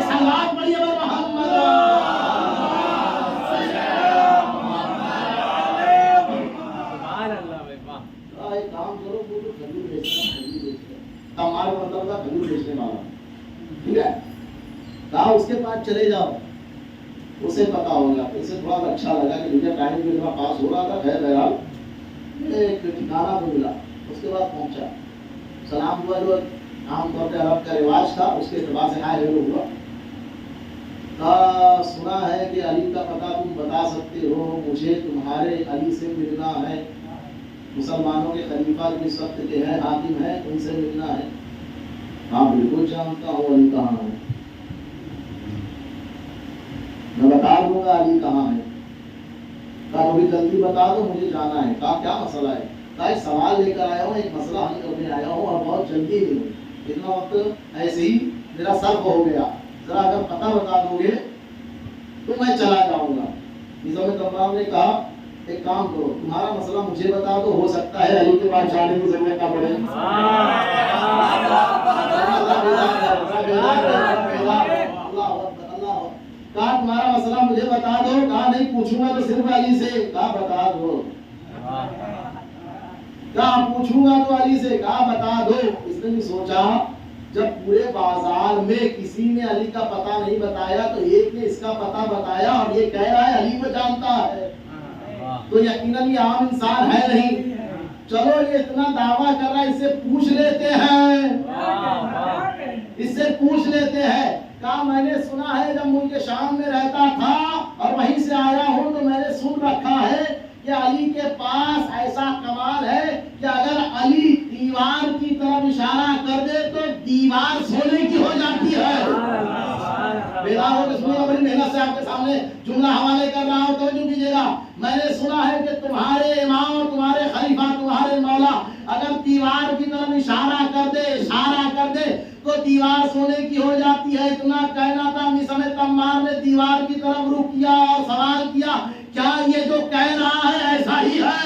सलावत पढ़िए मोहम्मद। एक काम करो, वो तो खजूर बेचना, हमारे मतलब का खजूर बेचने वाला, ठीक है, कहा उसके पास चले जाओ, उसे पता होगा। इसे थोड़ा अच्छा लगा कि मुझे टाइम भी मेरा पास हो रहा था, खैर बहरहाल एक ठिकाना तो मिला। उसके बाद पहुंचा, सलाम हुआ, जो आमतौर पर अरब का रिवाज था उसके एतबार से हाय हेलो हुआ। सुना है कि अली का पता तुम बता सकते हो, मुझे तुम्हारे अली से मिलना है, मुसलमानों के खलीफा जिस वक्त के हैं, हाकिम है, उनसे मिलना है। हाँ बिल्कुल जानता हूँ अली कहाँ है, मैं बता दूंगा अली कहाँ है। कहा अभी जल्दी बता दो, मुझे जाना है। कहा क्या मसला है? कहा एक सवाल लेकर आया हूँ, एक मसला हल करने आया हूँ और बहुत जल्दी में हूँ, इतना वक्त ऐसे ही मेरा सर्फ हो गया, जरा अगर पता बता दोगे तो मैं चला जाऊंगा। निज़ाम तमाम ने कहा एक काम करो, तुम्हारा मसला मुझे बता दो, हो सकता है अली के पास जाने की जरूरत ना पड़े। कहा तुम्हारा मसला मुझे बता दो। कहा नहीं पूछूंगा तो सिर्फ अली से। कहा बता दो। कहा पूछूंगा तो अली से। कहा बता दो। इसने भी सोचा जब पूरे बाजार में किसी ने अली का पता नहीं बताया तो एक ने इसका पता बताया और ये कह रहा है अली को जानता है, तो यकीनन ये आम इंसान है नहीं। चलो ये इतना दावा कर रहा है, इससे पूछ लेते हैं, इससे पूछ लेते हैं। कहा मैंने सुना है जब मुल्क शाम में रहता था और वहीं से आया हूँ तो मैंने सुन रखा है कि अली के पास ऐसा कमाल है कि अगर अली दीवार की तरफ इशारा कर दे तो दीवार सोने की हो जाती है। बेदार हो के सुनिए, बड़ी मेहनत से आपके सामने जुमला हवाले कर रहा हूँ, तवज्जो कीजिएगा। मैंने सुना है कि तुम्हारे इमाम, तुम्हारे खलीफा, तुम्हारे मौला अगर दीवार की तरफ इशारा कर दे तो दीवार सोने की हो जाती है। इतना कहना था, मिसम तम्मार ने दीवार की तरफ रुख किया और सवाल किया, क्या ये जो कह रहा है ऐसा ही है?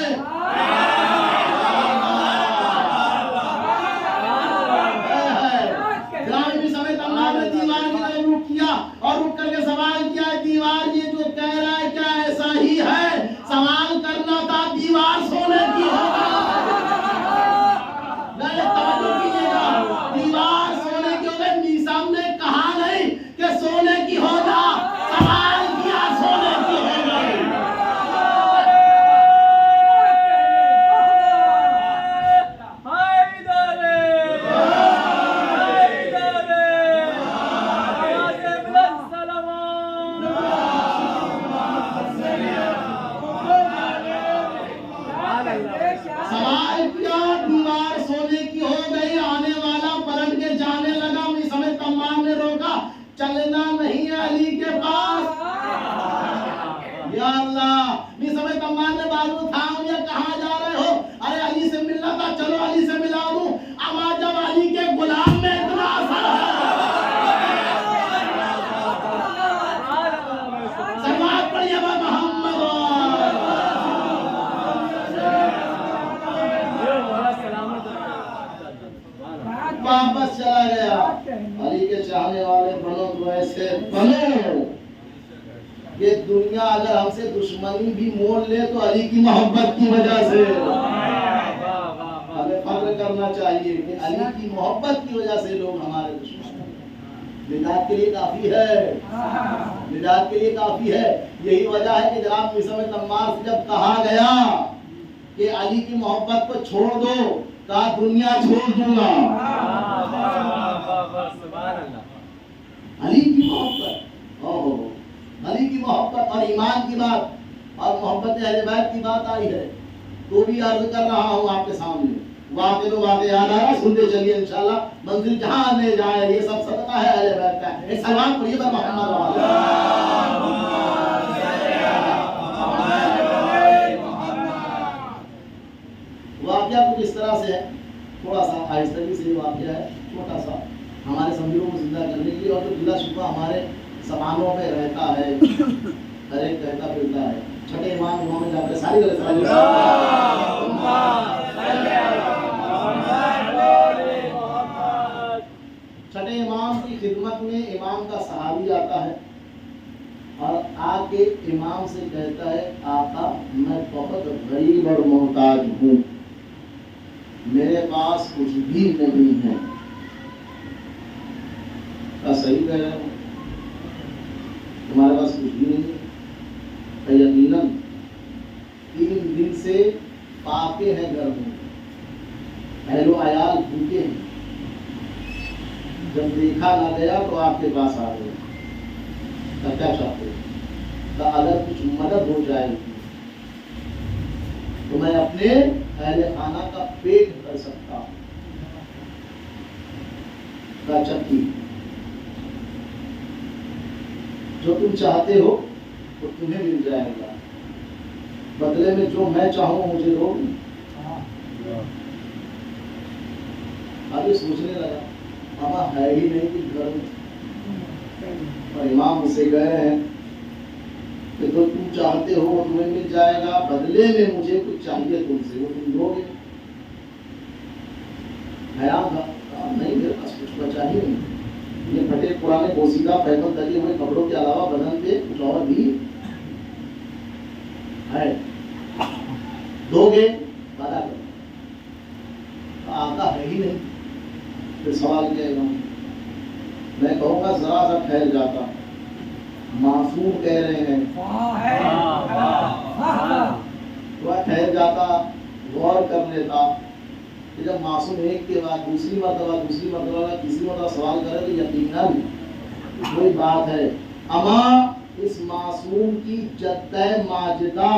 और रुक करके सवाल किया, दीवार ये जो कह रहा है क्या ऐसा ही है? सवाल करना था, दीवार सोने की होगा। दीवार सोने की होगा, निजाम ने कहा नहीं कि सोने की होगा, सवाल किया सोने की होगा। सवाल किया, दीवार सोने की हो गई। आने वाला पलट के जाने लगा। समय तमाम ने रोका, चलना नहीं है अली के पास। या अल्लाह, समय तमाम ने बाजू थाम लिया, कहाँ जा रहे हो? अरे अली से मिलना था, चलो अली से मिला दूं। अमा जब अली के गुलाम में इतना असर है, समाज पढ़िए मोहम्मद। वापस चला गया। अली के चाहने वाले बनो तो ऐसे बनो ये दुनिया अगर हमसे दुश्मनी भी मोल ले तो अली की मोहब्बत की वजह से। हमें फख्र करना चाहिए कि अली की मोहब्बत की वजह से लोग हमारे दुश्मन हैं। निजात के लिए काफी है, निजात के लिए काफी है। यही वजह है कि जनाब मिसम तम्मार से जब कहा गया कि अली की मोहब्बत को छोड़ दो, कहा दुनिया छोड़ दूंगा। अली की मोहब्बत, ओहो, अली की मोहब्बत और ईमान की बात और मोहब्बत अहले बैत की बात आई है तो भी अर्ज कर रहा हूँ आपके सामने। वाक़े तो वाक़े याद आ रहा, सुनते चलिए इंशाल्लाह, मंजिल जहाँ ले जाए ये सब सदका है अहले बैत का। एक सलाम पढ़िए मोहम्मद। वाकया कुछ इस तरह से है, थोड़ा सा आहिस्तगी से वाकया है, छोटा सा, हमारे समझों को जिंदा करने के लिए। और जो गिला शिकवा हमारे जबानों में रहता है, हर एक कहता फिरता है। छठे इमाम इमाम जाफर सारी छठे इमाम की खिदमत में इमाम का सहाबी आता है और आके इमाम से कहता है, आका मैं बहुत गरीब और मोहताज हूँ, मेरे पास कुछ भी नहीं है। सही कह रहे हो, तुम्हारे पास कुछ भी नहीं है। यकीनन 3 दिन से पाके हैं घर में, अहलो अयाल भूखे हैं, जब देखा ना गया तो आपके पास आ गए। क्या चाहते हो? तो अगर कुछ मदद हो जाएगी तो मैं अपने अहले खाना का पेट भर सकता हूँ। चक्की, जो तुम चाहते हो वो तुम्हें मिल जाएगा, बदले में जो मैं चाहूँ मुझे दो। आगे सोचने लगा, मामा है ही नहीं कुछ घर में, और इमाम उसे गए हैं कि तो तुम चाहते हो वो तुम्हें मिल जाएगा, बदले में मुझे कुछ चाहिए तुमसे, वो तुम दोगे। हैरान था, नहीं मेरे पास कुछ बचा ही नहीं, ये फटे पुराने पोसीदा पैदल लगे हुए कपड़ों के अलावा बदन पे कुछ और भी है, दोगे? वादा करो। आता है ही नहीं। फिर सवाल किया इमाम, मैं कहूँगा जरा सा ठहर जाता, मासूम कह रहे हैं, थोड़ा ठहर जाता, गौर कर लेता कि जब मासूम एक के बाद दूसरी मर्तबा तीसरी मर्तबा सवाल करे तो यकीनन कोई बात है। अमा इस मासूम की जद्दे माजिदा,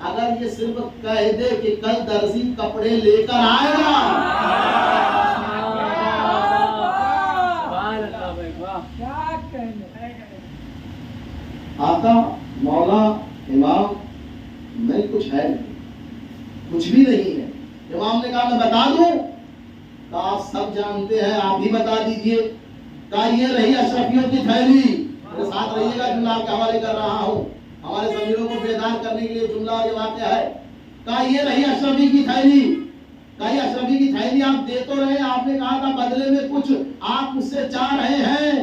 अगर ये सिर्फ कह दे कि कल दर्जी कपड़े लेकर आएगा, आता मौला इमाम नहीं कुछ है नहीं, कुछ भी नहीं है। इमाम ने कहा मैं बता दूं? तो आप सब जानते हैं, आप भी बता दीजिए। कहा ये रही अशरफियों की थैली, मेरे साथ रहिएगा, जुमला आपके हवाले कर रहा हूँ, हमारे समीरों को बेदार करने के लिए जुमला और वाक़या है। कहा ये रही अशरफी की थैली, कहा ये अशरफी की थैली आप दे तो रहे, आपने कहा था बदले में कुछ आप मुझसे चाह रहे हैं,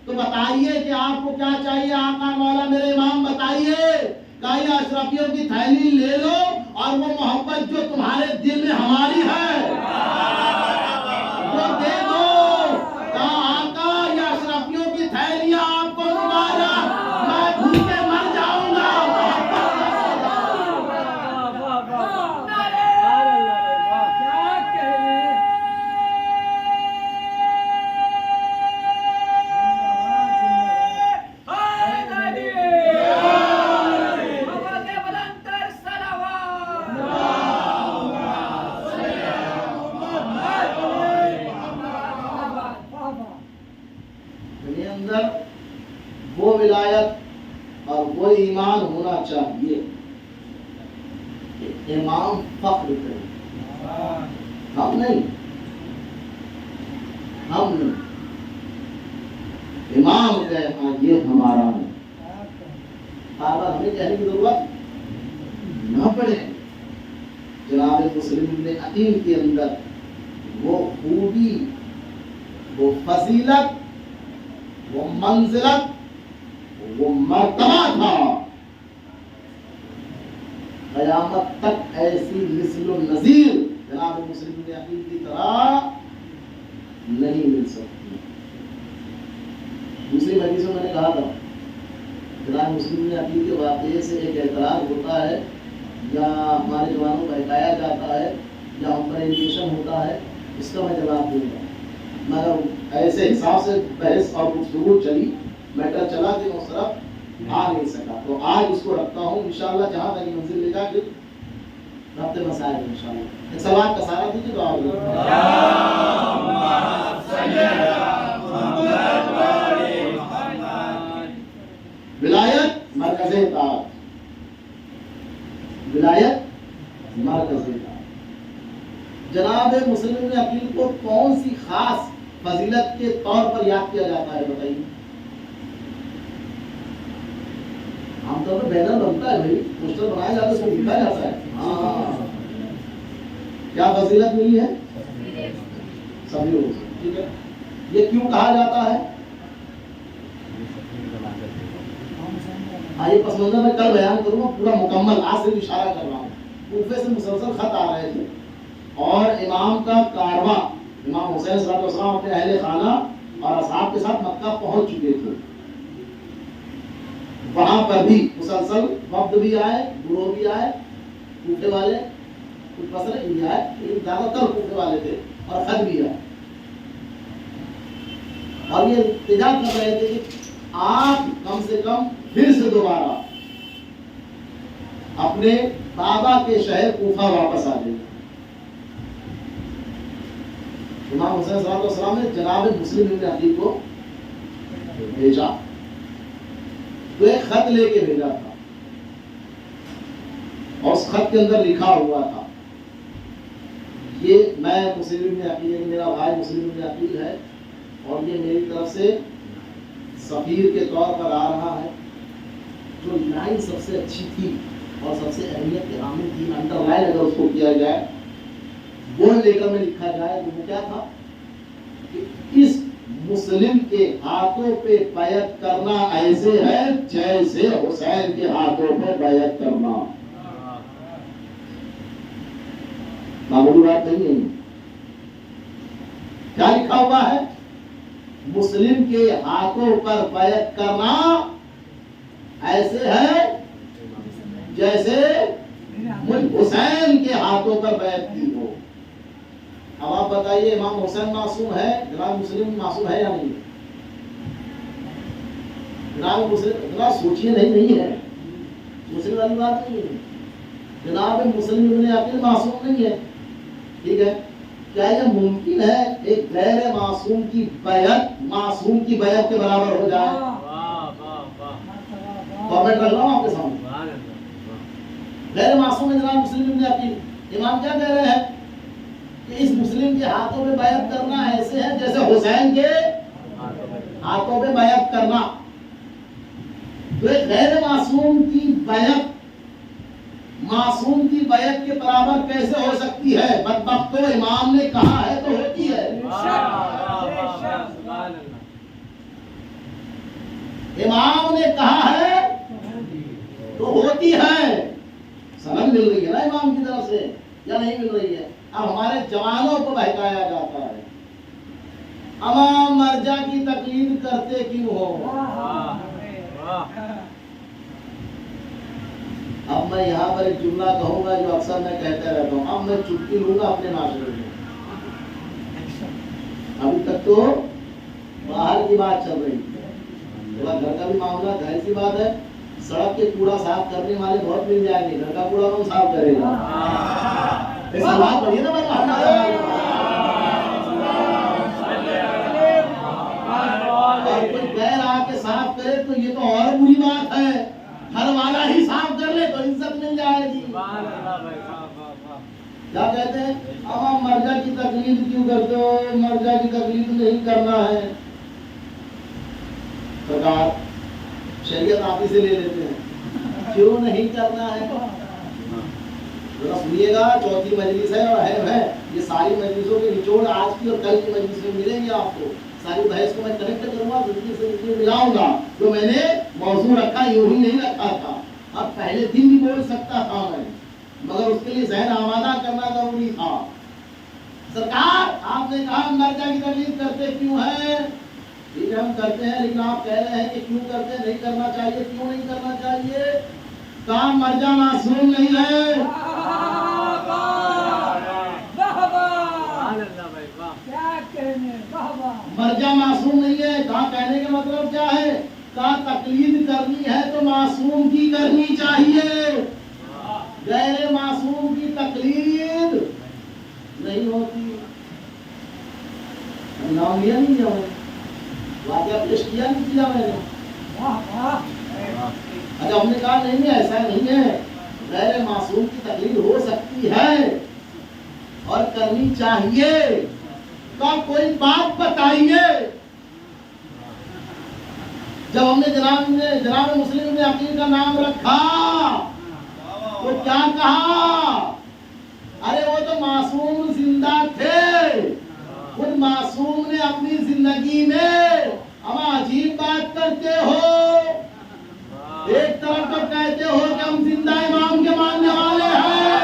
तो बताइए कि आपको क्या चाहिए आका मौला मेरे इमाम, बताइए। कहा ये अशरफियों की थैली ले लो और वो मोहब्बत जो तुम्हारे दिल में हमारी है वो दे दो। कहा आका ये अशरफियों की थैलियां आपको तुम्हारा, मैं भूखे मर जाऊंगा। वो विलायत और वो ईमान होना चाहिए कि इमाम फख्र करे, हम नहीं। इमाम कहे हाँ ये हमारा है, बार हमें कहने की जरूरत न पड़े। जनाब मुस्लिम ने अकीम के अंदर वो खूबी, वो फजीलत, वो मंजिलत, वो मर्तबा था, क़यामत तक ऐसी मिस्लो नज़ीर जनाब मुस्लिम ने अकीम की तरह नहीं मिल सकती। दूसरी हदीस में मैंने कहा था, जनाब मुस्लिम ने अकीम के वाक़े से एक एतराज़ होता है या हमारे जवानों को बहकाया जाता है या हम पर इरिटेशन होता है, इसका मैं जवाब दूंगा। मगर ऐसे हिसाब से बहस और गुफ्तगू चली, मैटर चला कि मैं उस तरफ आ नहीं सका, तो आज उसको रखता हूँ इंशाअल्लाह। जहाँ तक मंजिल ले जाके रब्ते मसाइल इंशाअल्लाह। एक सवाल का सारा दीजिए तो आप विलायत मरकज़े ताज, विलायत मरकज़े ताज। जनाब मुस्लिम इब्न अकील को कौन सी खास फजीलत के तौर पर याद किया जाता है, बताइए। आमतौर पर बैनर बनता है भाई, पोस्टर बनाया जाता है, उसमें लिखा जाता है। हाँ, क्या फजीलत मिली है? सभी लोग, ठीक है। ये क्यों कहा जाता है? ये पस मंजर में कल बयान करूंगा पूरा मुकम्मल, आज से इशारा कर रहा हूँ। कूफे से मुसलसल खत आ रहे थे और इमाम का कारवां, इमाम हुसैन सल्लल्लाहु अपने अहले खाना और असहाब के साथ मक्का पहुंच चुके थे। वहां पर भी मुसलसल वफ्द भी आए, गुरोह भी आए, कूफे वाले, कुछ बसरे भी आए, लेकिन ज्यादातर कूफे वाले थे, और खत भी आए। और ये इल्तिजा कर रहे थे कि आप कम से कम फिर से दोबारा अपने बाबा के शहर कूफा वापस आ जाइए। इमाम हुसैन सल्लल्लाहु अलैहि वसल्लम ने जनाब मुस्लिम इब्न अकील को भेजा, तो एक खत लेके भेजा था और उस खत के अंदर लिखा हुआ था, ये मैं मुस्लिम इब्न अकील, मेरा भाई मुस्लिम इब्न अकील है और ये मेरी तरफ से सफीर के तौर पर आ रहा है। जो लाइन सबसे अच्छी थी और सबसे अहमियत के हामिल थी, अंडरलाइन अगर उसको किया जाए, बोल लेकर में लिखा जाए, तो वो क्या था कि इस मुस्लिम के हाथों पे बैत करना ऐसे है जैसे हुसैन के हाथों पे बैत करना। मामूली बात नहीं है। क्या लिखा हुआ है? मुस्लिम के हाथों पर बैत करना ऐसे है जैसे हुसैन के हाथों पर बैत की हो। अब आप बताइए, इमाम हुसैन मासूम है, जनाब मुस्लिम मासूम है या नहीं? जनाब मुस्लिम, जनाब सोचिए, नहीं है, मुस्लिम वाली बात नहीं है। जनाब मुस्लिम इब्न अकील मासूम नहीं है, ठीक है। क्या यह मुमकिन है एक गैर मासूम की बैत मासूम की बैत के बराबर हो जाए? कमेंट कर रहा हूं आपके सामने। गैर मासूम है जनाब मुस्लिम इब्न अकील। इमाम क्या कह रहे हैं कि इस मुस्लिम के हाथों में बैत करना ऐसे है जैसे हुसैन के हाथों में बैत करना। तो एक गैर मासूम की बैत मासूम की बैत के बराबर कैसे हो सकती है? बदबख्तो, इमाम ने कहा है तो होती है। इमाम ने कहा है तो होती है। सनद मिल रही है ना इमाम की तरफ से या नहीं मिल रही है? अब हमारे जवानों को बहकाया जाता है, इमाम मर्जा की तकलीद करते क्यों हो? अब मैं यहाँ पर एक जुमला कहूंगा जो अक्सर मैं कहता रहता हूँ, अब मैं चुटकी लूंगा अपने माशरे में। अभी तक तो बाहर की बात चल रही है, थोड़ा घर का भी मामला, जाहिर सी बात है, सड़क के कूड़ा साफ करने वाले बहुत मिल जाएंगे, घर का कूड़ा कौन साफ करेगा? ऐसी बात बढ़िया ना और कोई गैर आके साफ करे तो ये तो और बुरी बात है। घर वाला ही साफ कर ले तो इज्जत मिल जाएगी। क्या कहते हैं? अब आप मर्जा की तकलीफ क्यों करते हो? मर्जा की तकलीफ नहीं करना है। सरकार शरीयत आप ही से ले लेते हैं, क्यों नहीं करना है? जरा सुनिएगा, चौथी मजलिस है और है ये सारी मजलिसों के निचोड़ आज की और कल की मजलिस में मिलेंगे आपको। सारी बहस को मैं कनेक्ट करूंगा, जिंदगी से मिलाऊंगा। जो मैंने मौजूद रखा यूं ही नहीं रखा था, अब पहले दिन भी बोल सकता था मैं, मगर उसके लिए जहन आमादा करना जरूरी था। सरकार आपने कहा मर्जा की तकलीफ करते क्यों है? ठीक है, हम करते हैं, लेकिन आप कह रहे हैं कि क्यों करते हैं, नहीं करना चाहिए। क्यों नहीं करना चाहिए? काम मर्जा मासूम नहीं है। मर्जा मासूम नहीं है। कहा कहने का मतलब क्या है? कहा तकलीद करनी है तो मासूम की करनी चाहिए, गैर मासूम की तकलीद नहीं होती। नाम लिया नहीं किया मैंने, वाक़या पेश किया नहीं किया मैंने। अच्छा, हमने कहा नहीं ऐसा नहीं है, गैर मासूम की तकलीद हो सकती है और करनी चाहिए। तो आप कोई बात बताइए। जब हमने जनाब मुस्लिम ने अकील का नाम रखा तो क्या कहा? अरे वो तो मासूम जिंदा थे। उन मासूम ने अपनी जिंदगी में अब अजीब बात करते हो। एक तरफ तो कहते हो कि हम जिंदा इमाम के मानने वाले हैं,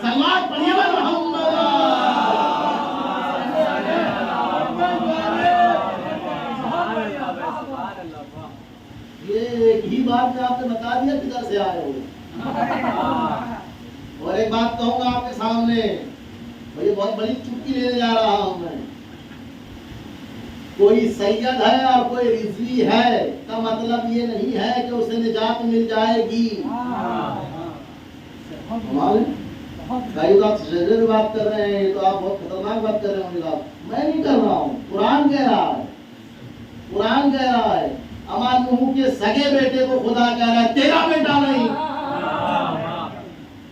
सलवात पढ़िए ये एक ही बात में आपने बता दिया किधर से आए हो। और एक बात कहूंगा आपके सामने, ये बहुत बड़ी चुटकी लेने जा रहा हूं मैं। कोई सैयद है और कोई रिजवी है का मतलब ये नहीं है कि उसे निजात मिल जाएगी। कई बात शरीर बात कर रहे हैं, तो आप बहुत खतरनाक बात कर रहे होंगे। मैं नहीं कर रहा हूँ, कुरान कह रहा है। कुरान कह रहा है अमान नूह के सगे बेटे को खुदा कह रहा है, तेरा बेटा नहीं।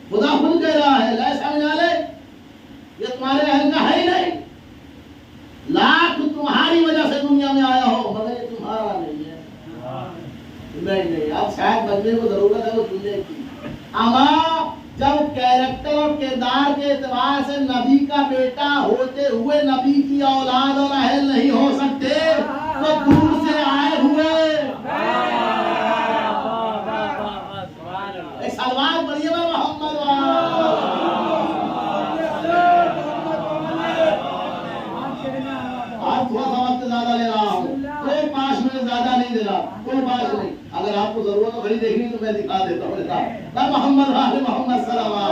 खुदा खुद कह रहा है ला समझा ले, ये तुम्हारे अहल का है ही नहीं। लाख तुम्हारी वजह से दुनिया में आया हो, मगर ये तुम्हारा नहीं है। नहीं, अब शायद बनने को जरूरत है वो दुनिया की। अमा जब कैरेक्टर और किरदार के एतबार से नबी का बेटा होते हुए नबी की औलाद और अहल नहीं हो सकते, तो दूर से आए हुए एक सलवार पढ़िए मोहम्मद। आज थोड़ा सा वक्त ज्यादा ले रहा हूँ, कोई 5 मिनट ज्यादा नहीं दे रहा, कोई बात नहीं। अगर आपको जरूरत हो खड़ी देखनी तो मैं दिखा देता हूँ। मोहम्मद वाले मोहम्मद सल्लल्लाहु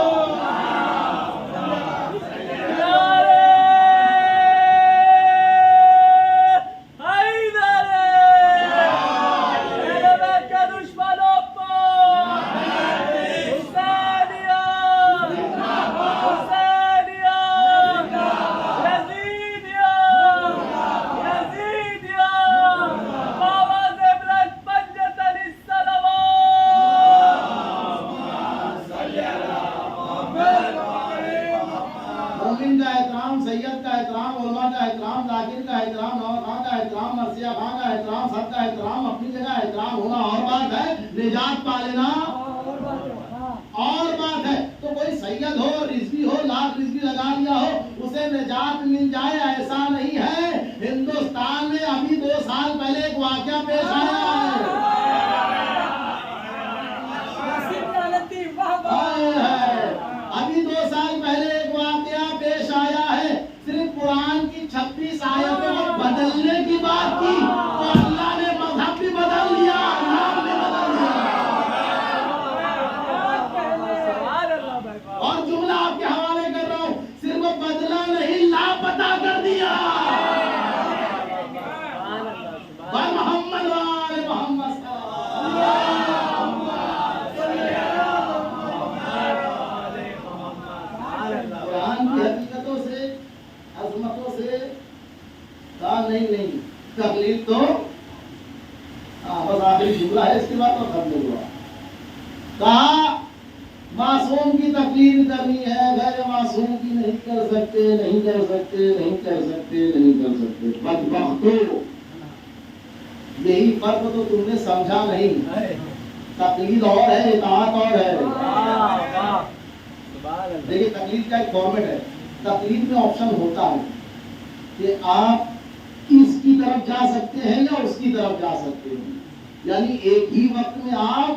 निजात पा लेना और बात है। तो कोई सैयद हो, रिजवी हो, लाख रिजवी लगा लिया हो, उसे निजात मिल जाए ऐसा नहीं है। हिंदुस्तान में अभी 2 साल पहले एक वाकया पेश आया है। अभी 2 साल पहले एक वाकया पेश आया है। सिर्फ कुरान की 26 आयतों को बदलने की बात की तो अल्लाह ने मजहब भी बदल दिया, नाम भी बदल दिया। और जुमला आपके हवाले कर रहा हूं, सिर्फ बदला नहीं लापता कर दिया। मोहम्मद वाले मोहम्मद कुरान की हकीकतों से, अजमतों से कहा नहीं तकलीफ तो बस आखिरी जुमला है, इसके बाद तो खत्म हुआ। कहा मासूम की तकलीफ करनी है, गैर मासूम की नहीं कर सकते, नहीं कर सकते, नहीं कर सकते, नहीं कर सकते। बदबख्तों, यही फर्क तो तुमने समझा नहीं। तकलीद और है, इताअत और है। देखिए तकलीद का एक फॉर्मेट है। तकलीद में ऑप्शन होता है कि आप इसकी तरफ जा सकते हैं या उसकी तरफ जा सकते हैं। यानी एक ही वक्त में आप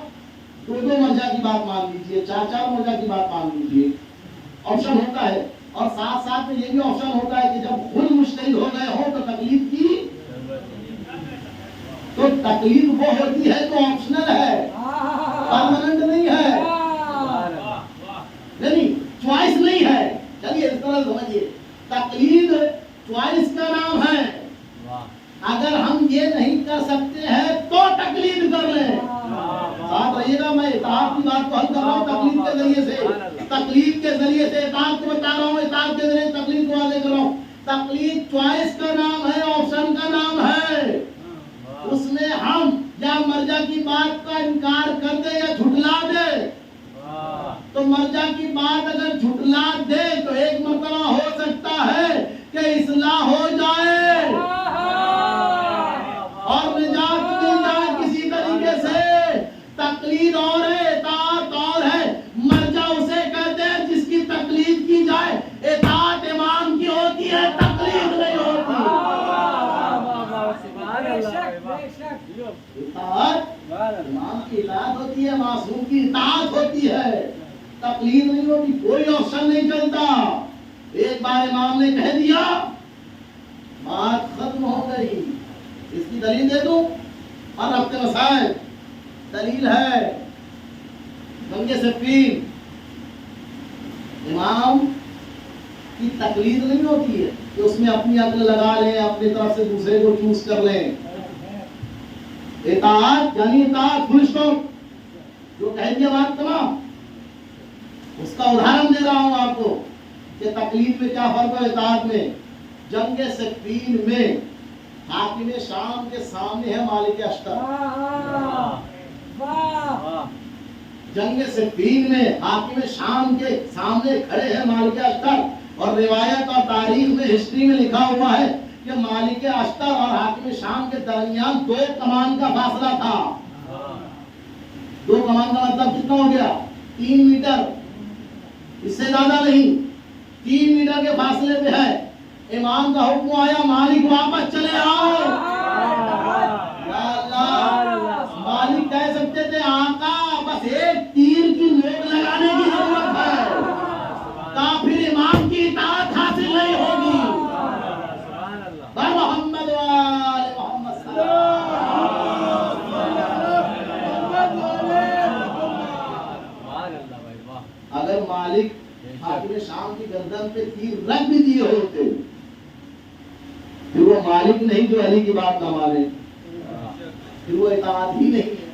2 मर्जा की बात मान लीजिए, 4 मर्जा की बात मान लीजिए, ऑप्शन होता है। और साथ साथ में ये भी ऑप्शन होता है कि जब खुद मुश्किल हो गए हो तो तकलीफ की, तो तकलीफ वो होती है तो ऑप्शनल है, परमानेंट नहीं है, नहीं चॉइस नहीं है। चलिए इस तरह समझिए, तकलीफ चॉइस का नाम है। अगर हम ये नहीं कर सकते हैं तो तकलीफ कर लें। साथ रहिएगा, मैं इताअत की बात को हल कर रहा हूँ तकलीफ के जरिए से। तकलीफ के जरिए से इताअत को बता रहा हूँ, इताअत के जरिए तकलीफ को वादे कर रहा हूँ। तकलीफ चॉइस का नाम है, ऑप्शन का नाम है। उसमें हम या मर्जा की बात का इनकार कर दे या झुठला दे मर्जा की बात अगर झुटला दे तो एक मर्तबा हो सकता है कि इस्लाह हो जाए और निजात मिल जाए किसी तरीके से। तकलीद और है, इताअत और है। मर्जा उसे कहते हैं जिसकी तकलीद की जाए। इताअत इमाम की होती है, तकलीद नहीं होती। इताअत इमाम की इताअत होती है, मासूम की इताअत होती है, तकलीद नहीं होती। कोई ऑप्शन नहीं चलता। एक बार इमाम ने कह दिया, बात खत्म हो गई। इसकी दलील दे दूं? और अपने मसाइल दलील है गंगे से पीर। इमाम की तकलीद नहीं होती है कि उसमें अपनी अक्ल लगा लें, अपनी तरफ से दूसरे को चूज कर लें। इताअत यानी इताअत फुल स्टॉप। जो कह दिया बात तमाम। उसका उदाहरण दे रहा हूं आपको कि तकलीद में क्या फर्क है इताअत में। जंगे सिफ़ीन में हाकिम शाम के सामने है मालिक अश्तर। जंगे सिफ़ीन में हाकिम शाम के सामने खड़े हैं मालिक अश्तर। और रिवायत और तारीख में, हिस्ट्री में लिखा हुआ है कि मालिक अश्तर और हाकिम शाम के दरमियान 2 कमान का फासला था। 2 कमान का मतलब कितना हो गया? 3 मीटर, इससे ज्यादा नहीं। 3 मीटर के फासले पे है। इमाम का हुक्म आया, मालिक वापस चले आओ। या अल्लाह, मालिक कह सकते थे आका बस एक तीर की नोक लगाने की जरूरत है, काफिर इमाम की इताअत हासिल नहीं होगी। मोहम्मद वाले मोहम्मद अगर मालिक हाकिम शाम की गर्दन पे तीर रख भी दिए होते फिर वो मालिक नहीं जो अली की बात ना माने, फिर वो इताअत ही नहीं है।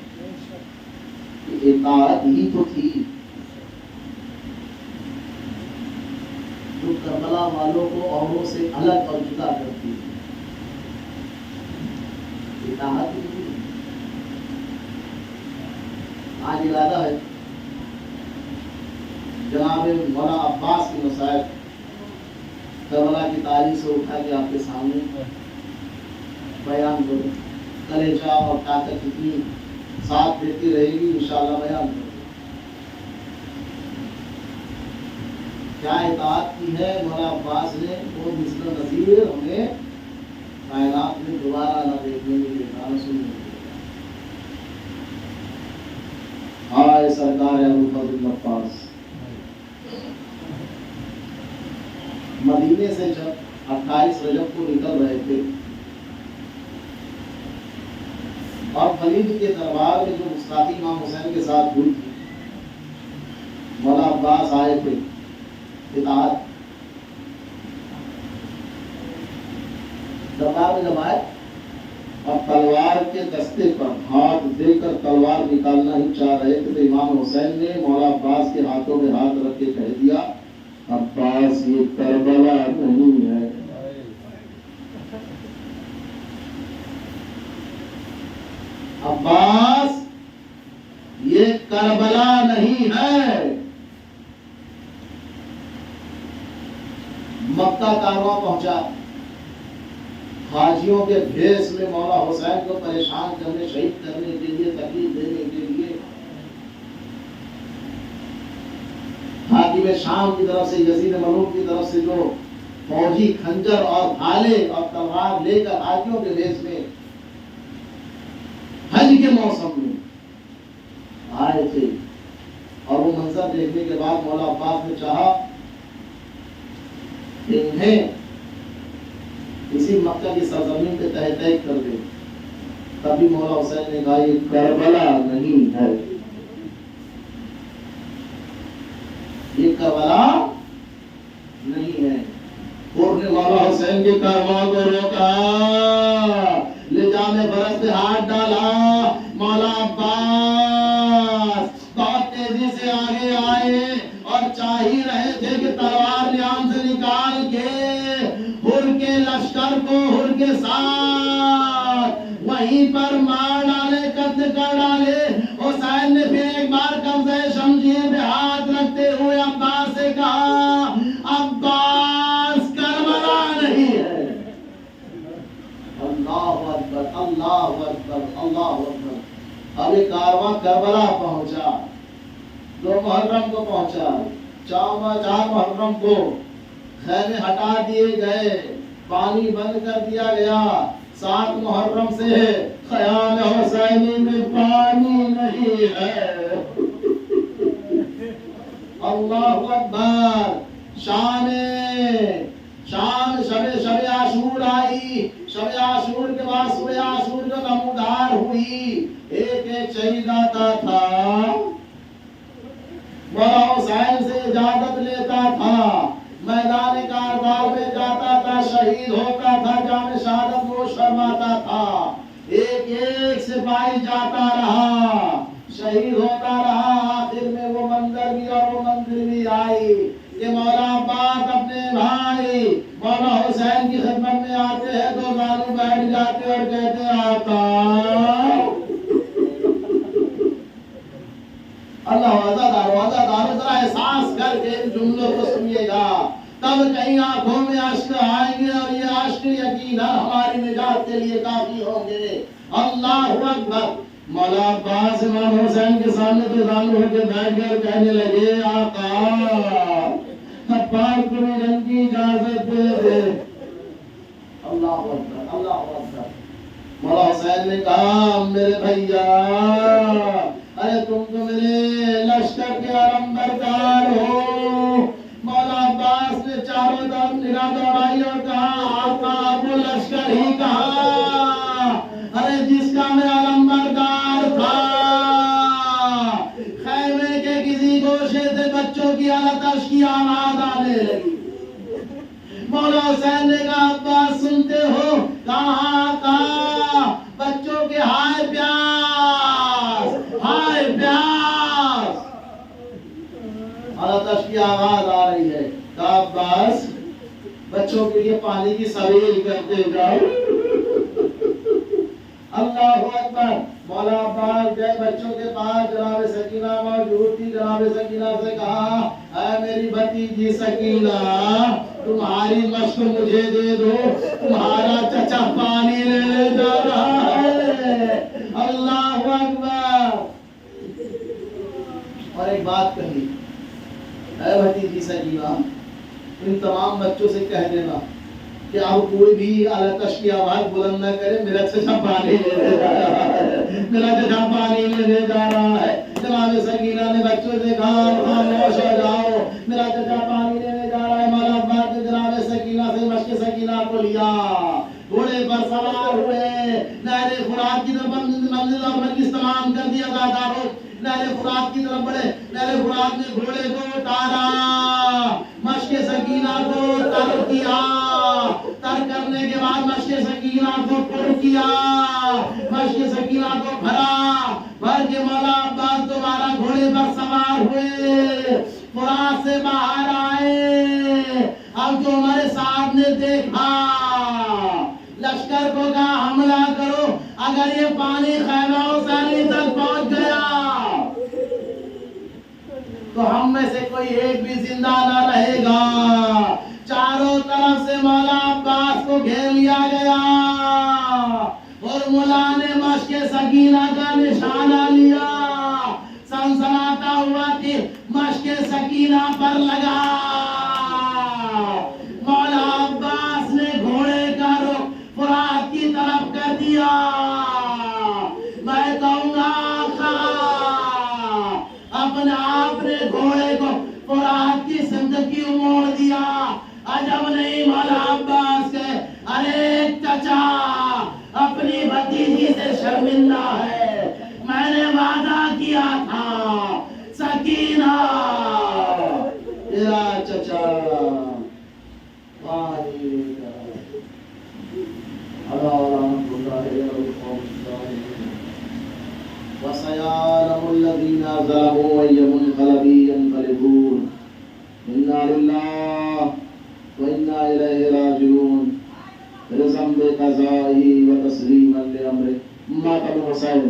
इताअत ही तो थी जो करबला वालों को औरों से अलग और जुदा करती है। इताअत ही थी। आज इरादा है जनाब मौलाना अब्बास की मसाइल करबला की तारीख से उठा के आपके सामने बयान करूं। कलेजा और ताकत कितनी साथ देती रहेगी इंशाअल्लाह बयान करूं। क्या इताअत की है मौलाना अब्बास ने, वो मिस्र नज़ीर हमें कायनात में दोबारा ना देखने मिलेगा, ना सुनने मिलेगा। हाय सरकार अबू फजल अब्बास। मदीने से जब 28 रजब को निकल रहे थे और खलीद के दरबार में जो गुस्ताखी इमाम हुसैन के साथ हुई थी, मौलाना अब्बास आए थे इताअत दरबार में जब आए और तलवार के दस्ते पर हाथ देकर तलवार निकालना ही चाह रहे थे तो इमाम हुसैन ने मौलाना अब्बास के हाथों में हाथ रख के कह दिया, अब्बास ये करबला नहीं है। अब्बास ये करबला नहीं है। मक्का कारवां पहुंचा। हाजियों के भेष में मौला हुसैन को परेशान करने, शहीद करने के लिए, तकलीफ देने के लिए हाकिम शाम की तरफ से, यजीद मलूक की तरफ से जो फौजी खंजर और भाले और तलवार लेकर हाजियों के भेष में हज के मौसम में आए थे। और वो मंजर देखने के बाद मौला अब्बास ने चाहा कि इन्हें इसी मक्का की सरजमीन पे तह कर दे। तभी मौला हुसैन ने कहा ये करबला नहीं है, ये करबला नहीं है। और ने मौला हुसैन के कारवां को रोका, ले जाने बरस पे हाथ डाला। मौला अब्बास बहुत तेजी से आगे आए और चाह ही रहे थे कि तलवार न्याम से निकाल के हुर के लश्कर को हुर के साथ वहीं पर मार डाले, कत्ल कर डाले। हुसैन ने फिर एक बार कब्ज़े शमशीर पे हाथ रखते अब ये कारवां करबला पहुंचा, 2 मुहर्रम को पहुंचा। 4 मुहर्रम को खैमे हटा दिए गए, पानी बंद कर दिया गया। 7 मुहर्रम से ख्याल हुसैनी में पानी नहीं है। अल्लाहु अकबर। शाम शबे आशूर आई। शबे आशूर के बाद सुबह आशूर जो नमूदार हुई, एक शहीद आता था, मौला हुसैन से इजाजत लेता था, मैदान कारबार में जाता था, शहीद होता था, जामे शहादत वो शर्माता था। एक सिपाही जाता रहा, शहीद होता रहा। आखिर में वो मंजर भी और वो मंजिल भी आई कि मौला अब्बास अपने भाई मौला हुसैन की खिदमत में आते हैं तो जानू बैठ जाते और कहते आता अल्लाह वज़ादार जरा एहसास करके इन जुमलों को सुनिएगा, तब कहीं आंखों में अश्क आएंगे और ये अश्क यकीनन हमारी निजात के लिए काफी होंगे। अल्लाहु अकबर। मौला अब्बास इमाम हुसैन के सामने तो जानू होकर बैठ गए, कहने लगे आका अब्बास को मिलन की इजाजत दे दे। अल्लाहु अकबर, अल्लाहु अकबर। मौला हुसैन ने कहा मेरे भैया, अरे तुम तो मेरे लश्कर के आलमबरदार हो। मौला अब्बास ने चारों तरफ निगाह दौड़ाई और कहा आका वो लश्कर ही कहा, अरे जिसका मैं आलमबरदार था। खैमे के किसी गोशे से बच्चों की आलतश की आवाज आने लगी। मौला हुसैन ने कहा अब्बास सुनते हो? कहा बच्चों के हाय प्यास, हाय प्यास। आलतश की आवाज आ रही है। कहा अब्बास बच्चों के लिए पानी की सवेल करते जाओ। अल्लाहु अकबर। मौला अब्बास गए बच्चों के पास, जनाब सकीना मौजूद थी। जनाब सकीना से कहा ऐ मेरी भतीजी सकीना, तुम्हारी मश्क मुझे दे दो, तुम्हारा चचा पानी लेने जा रहा है। अल्लाहु अकबर। और एक बात कही, ऐ भतीजी सकीना, इन तमाम बच्चों से कह देना कि अब कोई भी आलतश की आवाज बुलंद न करे, मेरा चचा पानी लेने जा रहा है, मेरा चचा पानी लेने जा रहा है। जनाब सकीना ने बच्चों से कहा खामोश हो जाओ, मेरा चचा पानी लेने जा रहा है। मौला अब्बास ने जनाब सकीना से मश्क सकीना को लिया, घोड़े पर सवार हुए, नहरे फुरात की तरफ मंजिल और मजलिस तमाम कर दिया दादारो। नहरे फुरात की तरफ बढ़े, नहरे फुरात ने घोड़े को उतारा, मश्क सकीना को तर किया, तर करने के बाद मश्क सकीना को पुर किया, मश्क सकीना को भर के मौला अब्बास दोबारा घोड़े पर सवार हुए, फुरात से बाहर आए। अब जो हमारे साथ ने देखा, लश्कर को कहा हमला करो, अगर ये पानी खैमा हुसैनी तक पहुंच गया तो हम में से कोई एक भी जिंदा न रहेगा। चारों तरफ से मौला अब्बास को घेर लिया गया और मुला ने मश्क सकीना का निशाना लिया, सनसनाता हुआ कि मश्क सकीना पर लगा। मौला अब्बास ने घोड़े का रुख फुरात की तरफ कर दिया। मैं कहूंगा अपने आप ने घोड़े को फुरात की सिमत की मोड़ दिया। अजब नहीं मौला अब्बास के, अरे चचा अपनी भतीजी से शर्मिंदा है, मैंने वादा किया था सकीना तेरा चचा वसयालमुल्लज़ीना ज़लमू अय्युमुनक़लबी यनक़लिबून इन्ना लिल्लाहि व इन्ना इलैहि राजिऊन। रिज़म बे क़ज़ाई व तस्लीमन लिअम्रिhi। मातम हुसैन।